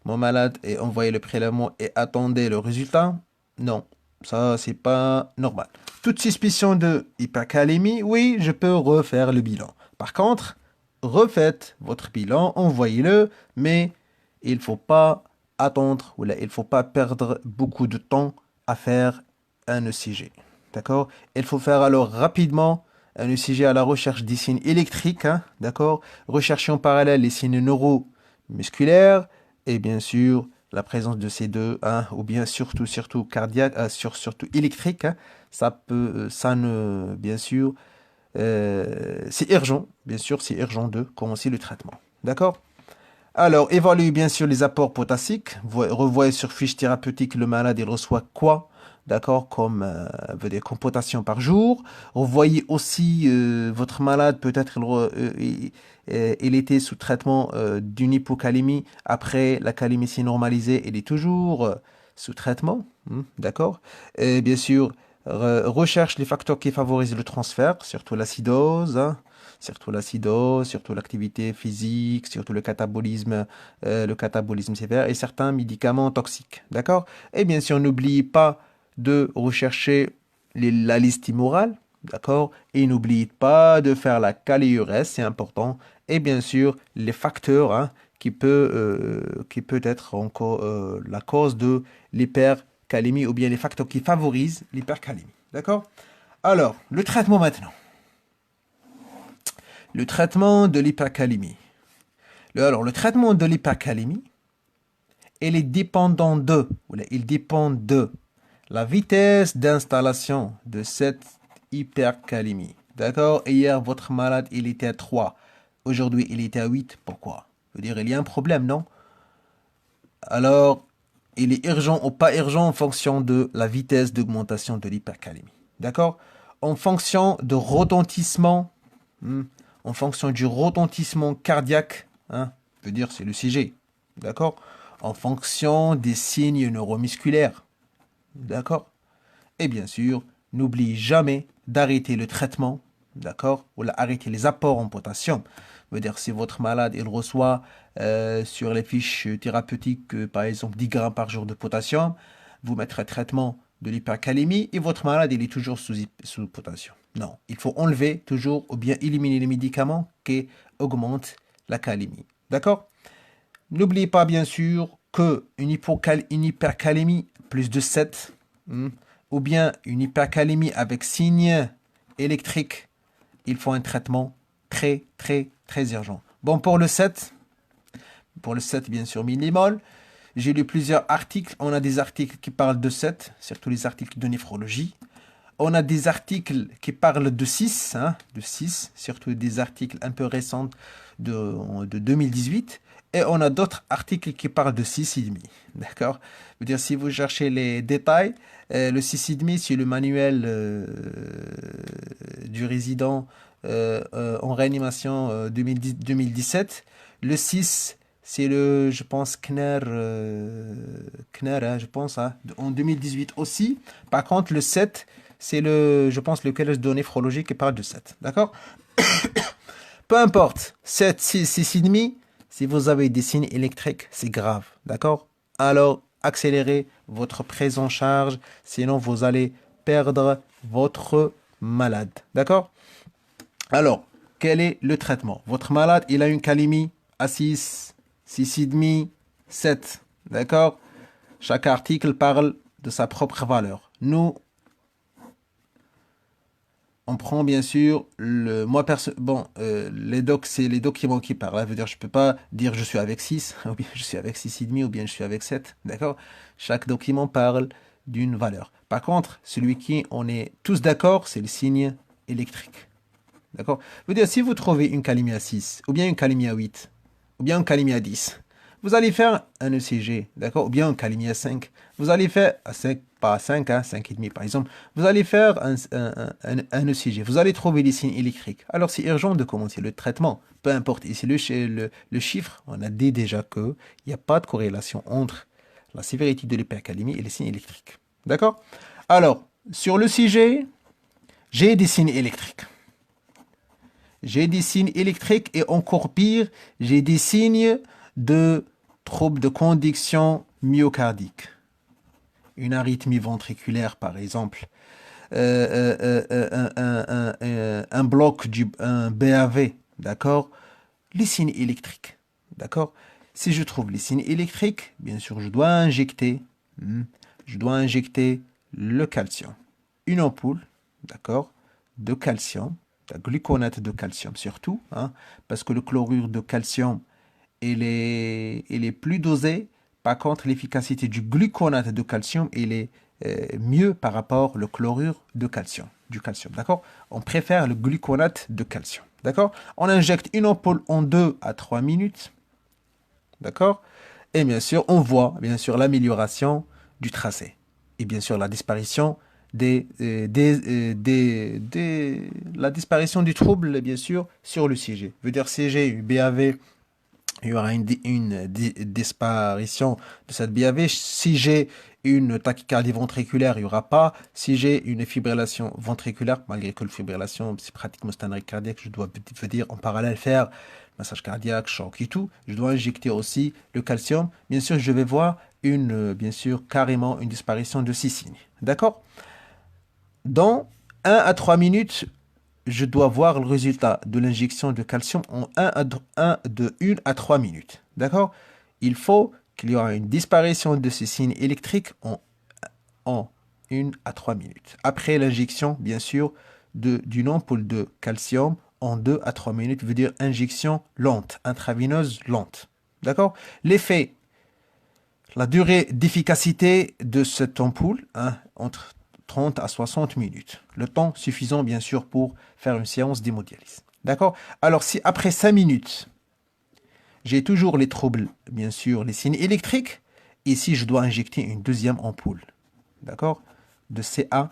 mon malade et envoyer le prélèvement et attendez le résultat? Non, ça c'est pas normal. Toute suspicion de hypercalémie, oui, je peux refaire le bilan. Par contre, refaites votre bilan, envoyez-le, mais il faut pas attendre ou là, il faut pas perdre beaucoup de temps à faire un ECG. D'accord? Il faut faire alors rapidement un ECG à la recherche des signes électriques. Hein, d'accord? Rechercher en parallèle les signes neuromusculaires et bien sûr la présence de ces deux, hein, ou bien surtout cardiaque, surtout électrique. Hein, bien sûr, c'est urgent, bien sûr, c'est urgent de commencer le traitement. D'accord? Alors, évaluez bien sûr les apports potassiques. Revoyez sur fiche thérapeutique le malade, il reçoit quoi, d'accord, comme potassium par jour. Revoyez aussi votre malade, peut-être il était sous traitement d'une hypocalémie. Après la calémie normalisée, il est toujours sous traitement, d'accord. Et bien sûr, recherche les facteurs qui favorisent le transfert, surtout l'acidose, hein, surtout l'activité physique, surtout le catabolisme sévère et certains médicaments toxiques. D'accord? Et bien sûr, n'oubliez pas de rechercher la liste immorale. D'accord? Et n'oubliez pas de faire la caliurèse, c'est important. Et bien sûr, les facteurs hein, qui peut être encore la cause de l'hypercalémie ou bien les facteurs qui favorisent l'hypercalémie. D'accord? Alors, le traitement maintenant. Le traitement de l'hypercalémie. Alors, le traitement de l'hypercalémie, il dépend de la vitesse d'installation de cette hypercalémie. D'accord? Hier, votre malade, il était à 3. Aujourd'hui, il était à 8. Pourquoi? Je veux dire, il y a un problème, non? Alors, il est urgent ou pas urgent en fonction de la vitesse d'augmentation de l'hypercalémie. D'accord? En fonction de retentissement, en fonction du retentissement cardiaque, hein, je veux dire, c'est le CG. D'accord? En fonction des signes neuromusculaires. D'accord? Et bien sûr, n'oublie jamais d'arrêter le traitement, d'accord? Ou arrêter les apports en potassium. Je veux dire, si votre malade, il reçoit sur les fiches thérapeutiques, par exemple, 10 grammes par jour de potassium, vous mettrez traitement de l'hypercalémie et votre malade, il est toujours sous potassium. Non, il faut enlever toujours ou bien éliminer les médicaments qui augmentent la calémie. D'accord? N'oubliez pas, bien sûr, qu'une hypercalémie plus de 7, ou bien une hypercalémie avec signe électrique, il faut un traitement très, très, très urgent. Bon, pour le 7, bien sûr, millimol, j'ai lu plusieurs articles. On a des articles qui parlent de 7, surtout les articles de néphrologie. On a des articles qui parlent de 6, surtout des articles un peu récents de 2018. Et on a d'autres articles qui parlent de 6,5. D'accord? Je veux dire, si vous cherchez les détails, le 6,5, c'est le manuel du résident en réanimation 2017. Le 6, c'est je pense, Kner hein, je pense, hein, en 2018 aussi. Par contre, le 7, c'est je pense, le collège de néphrologie qui parle de 7. D'accord? Peu importe, 7, 6, 6,5, si vous avez des signes électriques, c'est grave. D'accord? Alors, accélérez votre prise en charge, sinon vous allez perdre votre malade. D'accord? Alors, quel est le traitement? Votre malade, il a une calémie à 6, 6,5, 7. D'accord? Chaque article parle de sa propre valeur. Nous, on prend bien sûr les docs, c'est les documents qui parlent. Ça veut dire, je peux pas dire je suis avec 6, ou bien je suis avec 6,5, ou bien je suis avec 7. D'accord? Chaque document parle d'une valeur. Par contre, celui qui, on est tous d'accord, c'est le signe électrique. D'accord? Veut dire, si vous trouvez une calémie à 6, ou bien une calémie à 8, ou bien une calémie à 10, vous allez faire un ECG, d'accord? Ou bien une calémie à 5. Vous allez faire, à 5, pas à 5, hein, 5,5 par exemple, vous allez faire un ECG. Vous allez trouver les signes électriques. Alors, c'est urgent de commencer le traitement. Peu importe, ici le chiffre, on a dit déjà qu'il n'y a pas de corrélation entre la sévérité de l'hypercalémie et les signes électriques. D'accord? Alors, sur le CG, j'ai des signes électriques. J'ai des signes électriques et encore pire, j'ai des signes de troubles de conduction myocardique. Une arythmie ventriculaire, par exemple. Un bloc, un BAV, d'accord? Les signes électriques, d'accord? Si je trouve les signes électriques, bien sûr, je dois injecter le calcium. Une ampoule, d'accord, de calcium, de gluconate de calcium surtout, hein, parce que le chlorure de calcium, il est plus dosé. Par contre, l'efficacité du gluconate de calcium, il est mieux par rapport au chlorure de calcium, du calcium, d'accord? On préfère le gluconate de calcium, d'accord? On injecte une ampoule en 2 à 3 minutes, d'accord? Et bien sûr, on voit bien sûr l'amélioration du tracé et bien sûr la disparition la disparition du trouble, bien sûr, sur le CG. Veut dire CG, BAV, il y aura une disparition de cette BAV. Si j'ai une tachycardie ventriculaire, il n'y aura pas. Si j'ai une fibrillation ventriculaire, malgré que la fibrillation, c'est pratiquement un arrêt cardiaque, je dois dire en parallèle faire massage cardiaque, choc et tout. Je dois injecter aussi le calcium. Bien sûr, je vais voir bien sûr, carrément une disparition de ces signes. D'accord? Dans 1 à 3 minutes, je dois voir le résultat de l'injection de calcium en 1 à 3 minutes. D'accord? Il faut qu'il y ait une disparition de ces signes électriques en 1 à 3 minutes. Après l'injection, bien sûr, d'une ampoule de calcium en 2 à 3 minutes, veut dire injection lente, intraveineuse lente. D'accord? L'effet, la durée d'efficacité de cette ampoule, hein, entre 30 à 60 minutes. Le temps suffisant, bien sûr, pour faire une séance d'hémodialyse. D'accord? Alors, si après 5 minutes, j'ai toujours les troubles, bien sûr, les signes électriques, ici, je dois injecter une deuxième ampoule. D'accord? De CaCl.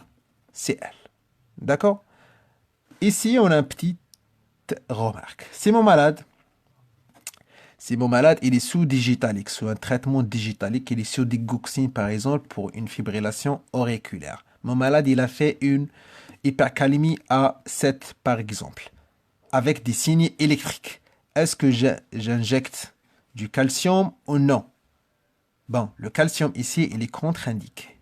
D'accord? Ici, on a une petite remarque. C'est mon malade, il est sous digitalique, sous un traitement digitalique, il est sous digoxine, par exemple, pour une fibrillation auriculaire. Mon malade, il a fait une hypercalémie à 7, par exemple, avec des signes électriques. Est-ce que j'injecte du calcium ou non? Bon, le calcium ici, il est contre-indiqué.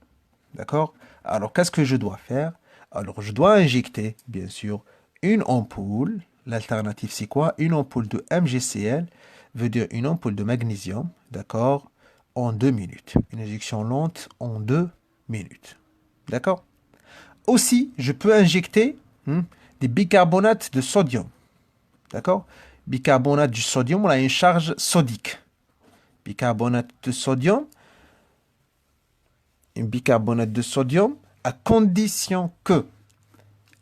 D'accord? Alors, qu'est-ce que je dois faire? Alors, je dois injecter, bien sûr, une ampoule. L'alternative, c'est quoi? Une ampoule de MgCl, veut dire une ampoule de magnésium, d'accord, en 2 minutes. Une injection lente en 2 minutes. D'accord? Aussi, je peux injecter des bicarbonates de sodium. D'accord? Bicarbonate du sodium, on a une charge sodique. Bicarbonate de sodium, un bicarbonate de sodium, à condition que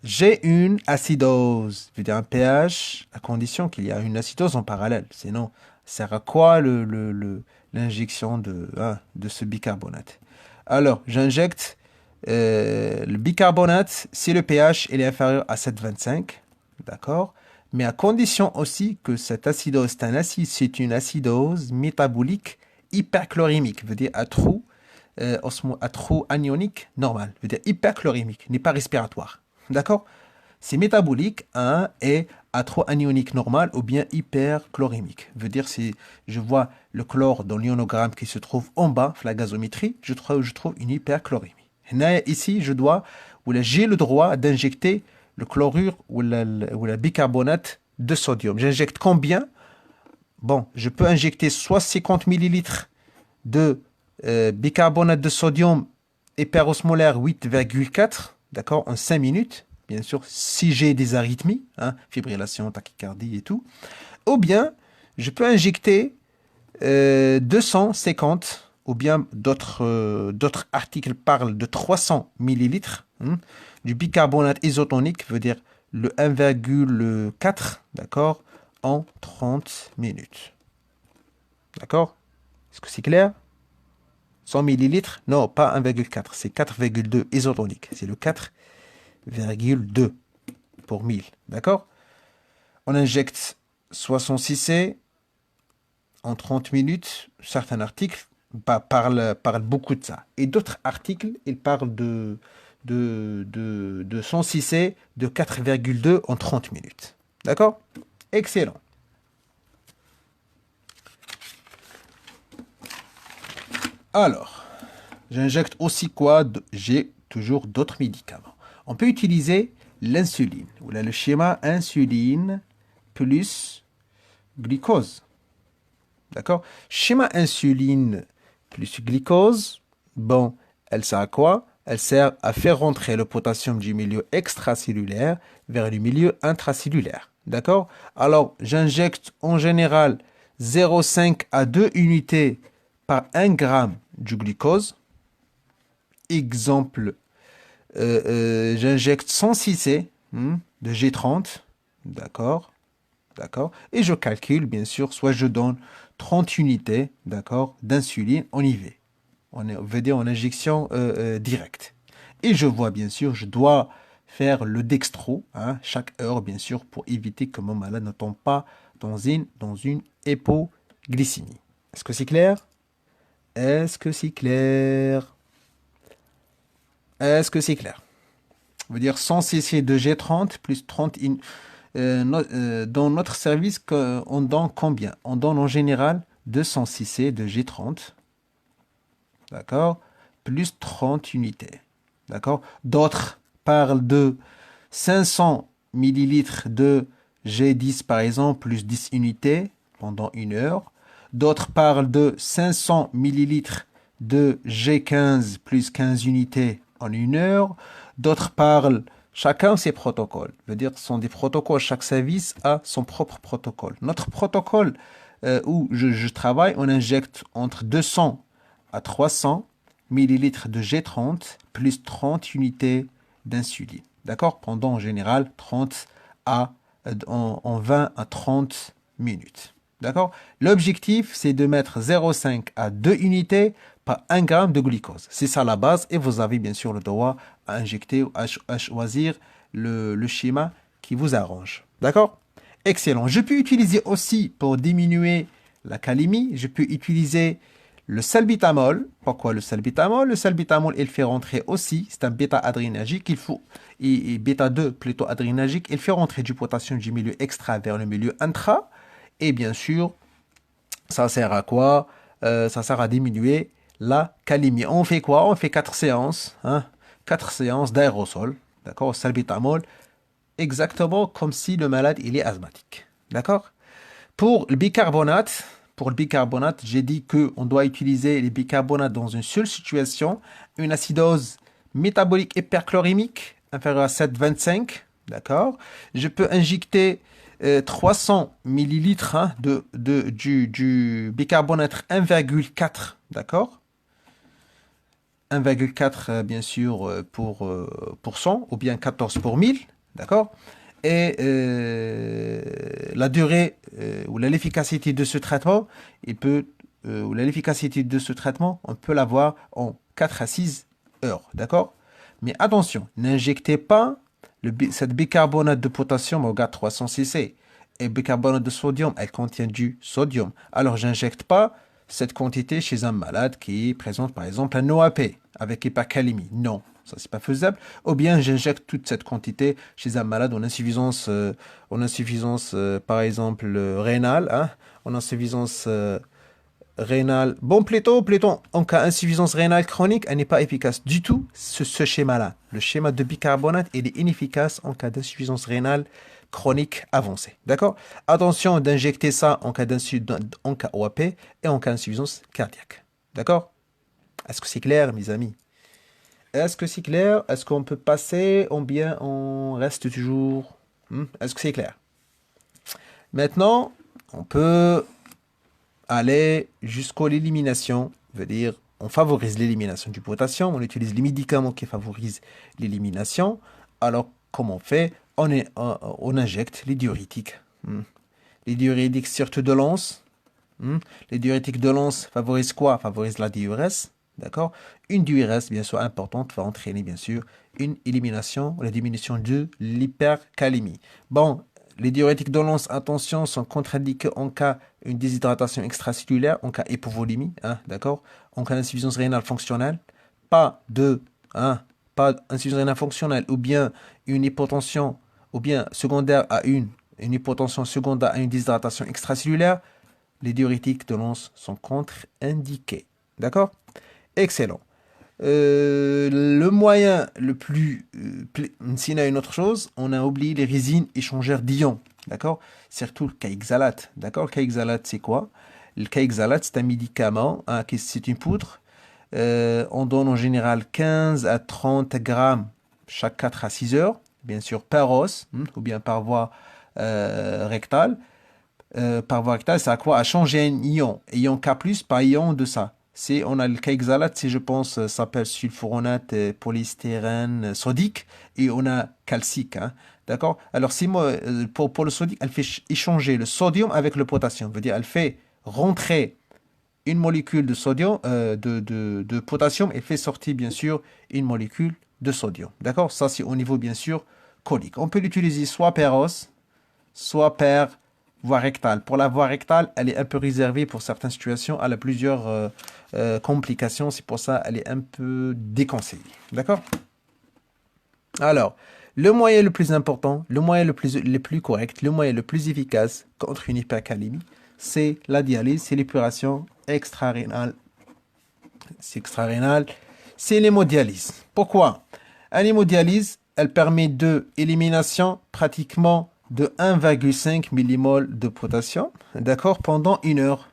j'ai une acidose, je veux dire un pH, à condition qu'il y ait une acidose en parallèle. Sinon, ça sert à quoi l'injection de ce bicarbonate? Alors, j'injecte le bicarbonate si le pH est inférieur à 7,25, d'accord? Mais à condition aussi que cette acidose, c'est une acidose métabolique hyperchlorémique, veut dire à trou anionique normal, veut dire hyperchlorémique, n'est pas respiratoire. D'accord? C'est métabolique, et à trop anionique normal ou bien hyperchlorémique. Veut dire si je vois le chlore dans l'ionogramme qui se trouve en bas, la gazométrie, je trouve une hyperchlorémie. Ici, j'ai le droit d'injecter le chlorure ou la bicarbonate de sodium. J'injecte combien? Bon, je peux injecter soit 50 ml de bicarbonate de sodium hyperosmolaire 8,4, d'accord, en 5 minutes. Bien sûr, si j'ai des arythmies, fibrillation, tachycardie et tout. Ou bien, je peux injecter 250 ou bien d'autres articles parlent de 300 millilitres du bicarbonate isotonique, veut dire le 1,4, d'accord, en 30 minutes. D'accord? Est-ce que c'est clair? 100 millilitres? Non, pas 1,4, c'est 4,2 isotonique. C'est le 4,2 pour 1000. D'accord? On injecte 66C en 30 minutes. Certains articles parlent beaucoup de ça. Et d'autres articles, ils parlent de 106C de 4,2 en 30 minutes. D'accord? Excellent. Alors, j'injecte aussi quoi? J'ai toujours d'autres médicaments. On peut utiliser l'insuline. Voilà le schéma insuline plus glucose. D'accord? Schéma insuline plus glucose, bon, elle sert à quoi? Elle sert à faire rentrer le potassium du milieu extracellulaire vers le milieu intracellulaire. D'accord? Alors, j'injecte en général 0,5 à 2 unités par 1 gramme du glucose. Exemple, j'injecte 106 C de G30. D'accord? D'accord? Et je calcule, bien sûr, soit je donne 30 unités, d'accord, d'insuline en IV. On veut dire en injection directe. Et je vois, bien sûr, je dois faire le dextro, chaque heure, bien sûr, pour éviter que mon malade ne tombe pas dans une hypoglycémie. Est-ce que c'est clair? Est-ce que c'est clair? Est-ce que c'est clair? Ça veut dire 100 cc de G30 plus 30 dans notre service, on donne combien? On donne en général 200 cc de G30, d'accord, plus 30 unités, d'accord. D'autres parlent de 500 millilitres de G10 par exemple, plus 10 unités pendant 1 heure. D'autres parlent de 500 millilitres de G15 plus 15 unités en 1 heure. D'autres parlent, chacun ses protocoles. Je veux dire, ce sont des protocoles. Chaque service a son propre protocole. Notre protocole où je travaille, on injecte entre 200 à 300 millilitres de G30 plus 30 unités d'insuline. D'accord? Pendant en général 30 à en 20 à 30 minutes. D'accord? L'objectif, c'est de mettre 0,5 à 2 unités par 1 gramme de glucose. C'est ça la base et vous avez bien sûr le droit à injecter ou à choisir le schéma qui vous arrange. D'accord? Excellent. Je peux utiliser aussi pour diminuer la calémie, je peux utiliser le salbutamol. Pourquoi le salbutamol? Le salbutamol, il fait rentrer aussi, c'est un bêta-adrénergique, et bêta-2 plutôt adrénergique, il fait rentrer du potassium du milieu extra vers le milieu intra. Et bien sûr, ça sert à quoi? Ça sert à diminuer la calémie. On fait quoi? On fait 4 séances, 4 séances d'aérosol, d'accord, salbutamol, exactement comme si le malade il est asthmatique, d'accord? Pour le bicarbonate, j'ai dit qu'on doit utiliser les bicarbonates dans une seule situation, une acidose métabolique hyperchlorémique inférieure à 7,25, d'accord? Je peux injecter 300 millilitres du bicarbonate 1,4, d'accord? 1,4 bien sûr pour 100 ou bien 14 pour 1000, d'accord? Et la durée ou l'efficacité de ce traitement, l'efficacité de ce traitement, on peut l'avoir en 4 à 6 heures, d'accord? Mais attention, n'injectez pas cette bicarbonate de potassium au GAT 300 cc. Et bicarbonate de sodium, elle contient du sodium. Alors, j'injecte pas cette quantité chez un malade qui présente par exemple un OAP avec hypercalémie. Non, ça c'est pas faisable. Ou bien j'injecte toute cette quantité chez un malade en insuffisance, par exemple rénale, en insuffisance rénale. Bon, plutôt en cas d'insuffisance rénale chronique, elle n'est pas efficace du tout, ce schéma-là. Le schéma de bicarbonate, il est inefficace en cas d'insuffisance rénale chronique avancée. D'accord? Attention d'injecter ça en cas OAP et en cas d'insuffisance cardiaque. D'accord? Est-ce que c'est clair, mes amis? Est-ce que c'est clair? Est-ce qu'on peut passer ou bien on reste toujours? Est-ce que c'est clair? Maintenant, on peut aller jusqu'à l'élimination veut dire on favorise l'élimination du potassium, on utilise les médicaments qui favorisent l'élimination. Alors, comment on fait? On injecte les diurétiques. Les diurétiques surtout de l'anse. Les diurétiques de l'anse favorisent quoi? Favorisent la diurèse. D'accord? Une diurèse, bien sûr, importante va entraîner, bien sûr, une élimination ou la diminution de l'hypercalémie. Bon, les diurétiques de l'anse, attention, sont contre-indiqués en cas d'une déshydratation extracellulaire, en cas hypovolémie, d'accord? En cas d'insuffisance rénale fonctionnelle, pas d'insuffisance rénale fonctionnelle, ou bien une hypotension, ou bien secondaire à une hypotension secondaire à une déshydratation extracellulaire, les diurétiques de l'anse sont contre-indiqués. D'accord? Excellent. Le moyen le plus... S'il y a une autre chose, on a oublié les résines échangeurs d'ions. D'accord? Surtout le caoxalate. D'accord? Le caoxalate, c'est quoi? Le caoxalate, c'est un médicament, c'est une poudre. On donne en général 15 à 30 grammes chaque 4 à 6 heures. Bien sûr, par os, ou bien par voie rectale. Par voie rectale, c'est à quoi? À changer un ion. Ion K+, par ion de ça. On a le caoxalate, je pense, ça s'appelle sulfuronate, polystyrène sodique, et on a calcique. D'accord? Alors, pour le sodique, elle fait échanger le sodium avec le potassium. Veut dire, elle fait rentrer une molécule de sodium, de potassium, et fait sortir, bien sûr, une molécule de sodium. D'accord? Ça, c'est au niveau, bien sûr, colique. On peut l'utiliser soit per os, soit per voie rectale. Pour la voie rectale, elle est un peu réservée pour certaines situations. Elle a plusieurs complications. C'est pour ça qu'elle est un peu déconseillée. D'accord? Alors, le moyen le plus important, le moyen le plus correct, le moyen le plus efficace contre une hypercalémie, c'est la dialyse, c'est l'épuration extrarénale. C'est extrarénale, c'est l'hémodialyse. Pourquoi? L'hémodialyse, elle permet de élimination pratiquement de 1,5 millimol de potassium, d'accord, pendant 1 heure.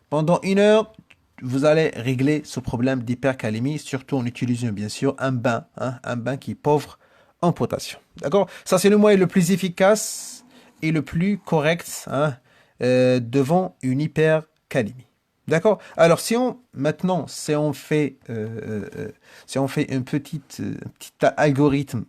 Pendant 1 heure, vous allez régler ce problème d'hypercalémie, surtout en utilisant bien sûr un bain qui est pauvre en potassium. D'accord? Ça, c'est le moyen le plus efficace et le plus correct devant une hypercalémie. D'accord? Alors, si on fait un petit algorithme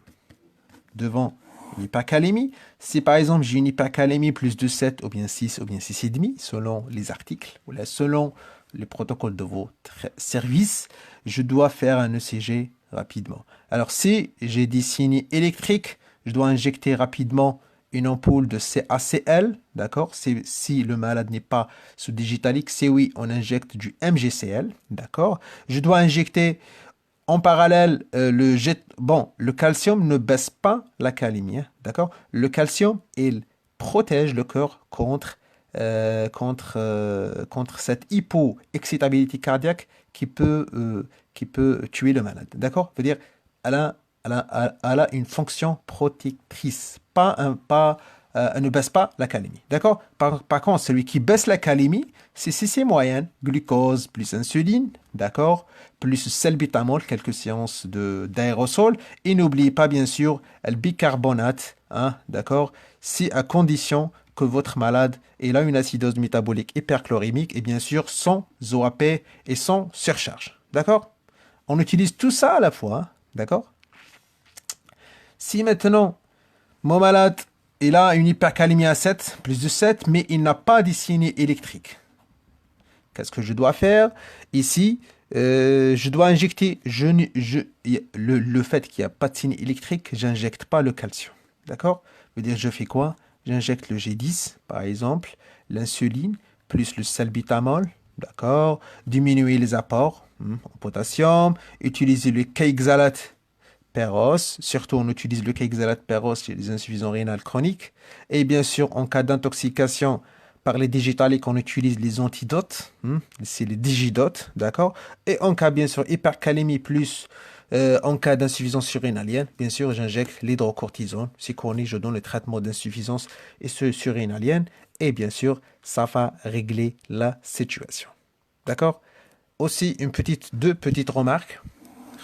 devant une hypercalémie, si par exemple j'ai une hypercalémie plus de 7 ou bien 6 ou bien 6,5 selon les articles ou selon les protocoles de votre service, je dois faire un ECG rapidement. Alors si j'ai des signes électriques, je dois injecter rapidement une ampoule de CACL, d'accord? Si le malade n'est pas sous digitalique, c'est oui, on injecte du MgCl, d'accord? Je dois injecter en parallèle, le calcium ne baisse pas la calémie, d'accord? Le calcium, il protège le corps contre cette hypoexcitabilité cardiaque qui peut tuer le malade, d'accord? C'est-à-dire, elle a une fonction protectrice, elle ne baisse pas la calémie, d'accord? Par contre, celui qui baisse la calémie, c'est CC moyenne, glucose plus insuline, d'accord? Plus salbutamol, quelques séances d'aérosol. Et n'oubliez pas, bien sûr, le bicarbonate, d'accord? Si à condition que votre malade ait là une acidose métabolique hyperchlorémique et bien sûr sans OAP et sans surcharge, d'accord? On utilise tout ça à la fois, d'accord? Si maintenant, mon malade il a une hypercalémie à 7, plus de 7, mais il n'a pas de signe électrique. Qu'est-ce que je dois faire? Ici, je dois injecter, le fait qu'il n'y a pas de signe électrique, j'injecte pas le calcium. D'accord? Je veux dire, je fais quoi? J'injecte le G10, par exemple, l'insuline, plus le salbutamol, d'accord? Diminuer les apports en potassium, utiliser le caoxalate péros, surtout on utilise le caoxalate péros chez les insuffisants rénales chroniques. Et bien sûr, en cas d'intoxication par les digitaliques, on utilise les antidotes, c'est les digidotes, d'accord? Et en cas, bien sûr, hypercalémie plus en cas d'insuffisance surrénalienne, bien sûr, j'injecte l'hydrocortisone. C'est chronique, je donne le traitement d'insuffisance et surrénalienne. Et bien sûr, ça va régler la situation. D'accord? Aussi, deux petites remarques.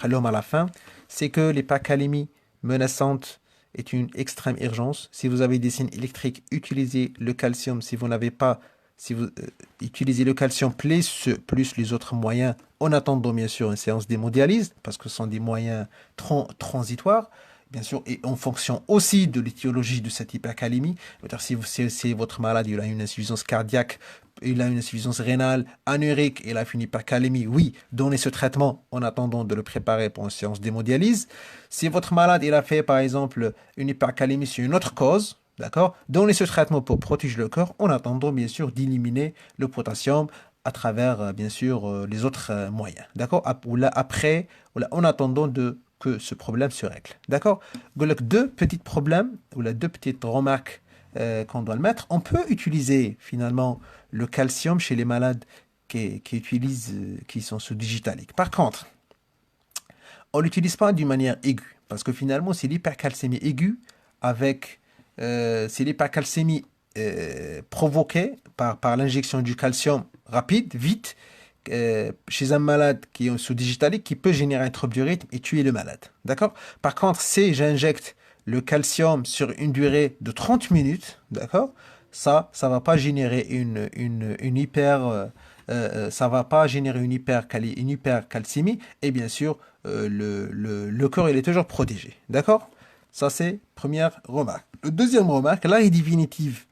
À la fin, c'est que l'hypercalémie menaçante est une extrême urgence. Si vous avez des signes électriques, utilisez le calcium. Si vous n'avez pas si vous utilisez le calcium plus les autres moyens, en attendant bien sûr une séance d'hémodialyse, parce que ce sont des moyens transitoires, bien sûr, et en fonction aussi de l'étiologie de cette hypercalémie. Si votre malade il a une insuffisance cardiaque, il a une insuffisance rénale, anurique, il a une hypercalémie, oui, donnez ce traitement en attendant de le préparer pour une séance d'hémodialyse. Si votre malade il a fait par exemple une hypercalémie sur une autre cause, d'accord, donnez ce traitement pour protéger le corps en attendant bien sûr d'éliminer le potassium à travers bien sûr les autres moyens, d'accord, après, en attendant que ce problème se règle. D'accord? Donc, deux petits problèmes, ou les deux petites remarques qu'on doit le mettre. On peut utiliser finalement le calcium chez les malades qui sont sous digitalique. Par contre, on ne l'utilise pas d'une manière aiguë, parce que finalement, c'est l'hypercalcémie aiguë c'est l'hypercalcémie provoquée par l'injection du calcium rapide, vite, chez un malade qui est sous digitalique qui peut générer un trouble du rythme et tuer le malade. D'accord? Par contre, si j'injecte le calcium sur une durée de 30 minutes, d'accord? Ça va pas générer ça va pas générer une hypercalcémie et bien sûr, le corps il est toujours protégé. D'accord? Ça, c'est première remarque. Le deuxième remarque, l'arrêt définitive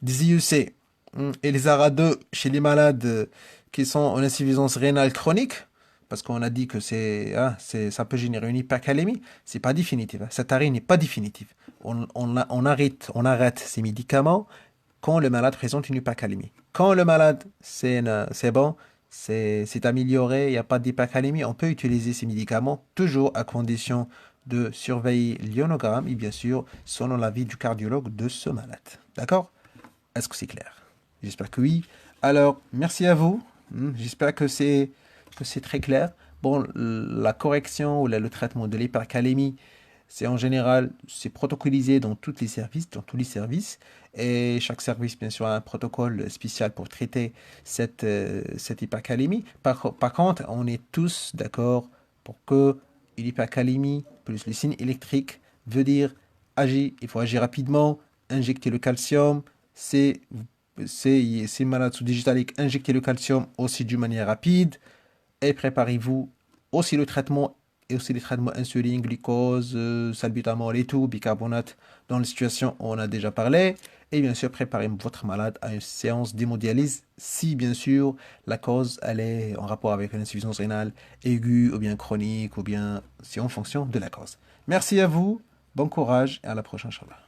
des IEC et les ARA2 chez les malades qui sont en insuffisance rénale chronique, parce qu'on a dit que ça peut générer une hypercalémie, c'est pas définitif. Cet arrêt n'est pas définitif. On arrête ces médicaments quand le malade présente une hypercalémie. Quand le malade, c'est bon, c'est amélioré, il n'y a pas d'hypercalémie, on peut utiliser ces médicaments toujours à condition de surveiller l'ionogramme et bien sûr selon l'avis du cardiologue de ce malade. D'accord? Est-ce que c'est clair? J'espère que oui. Alors, merci à vous. J'espère que c'est très clair. Bon, la correction ou le traitement de l'hypercalémie, c'est en général, c'est protocolisé dans tous les services. Et chaque service, bien sûr, a un protocole spécial pour traiter cette hypercalémie. Par contre, on est tous d'accord pour que l'hypercalémie plus le signe électrique veut dire agir. Il faut agir rapidement, injecter le calcium. Ces malades sous digitalique, injecter le calcium aussi d'une manière rapide. Et préparez-vous aussi le traitement et aussi les traitements insuline, glucose, salbutamol et tout, bicarbonate dans les situations où on a déjà parlé. Et bien sûr, préparez votre malade à une séance d'hémodialyse si bien sûr la cause elle est en rapport avec une insuffisance rénale aiguë ou bien chronique ou bien si en fonction de la cause. Merci à vous, bon courage et à la prochaine, Inch'Allah.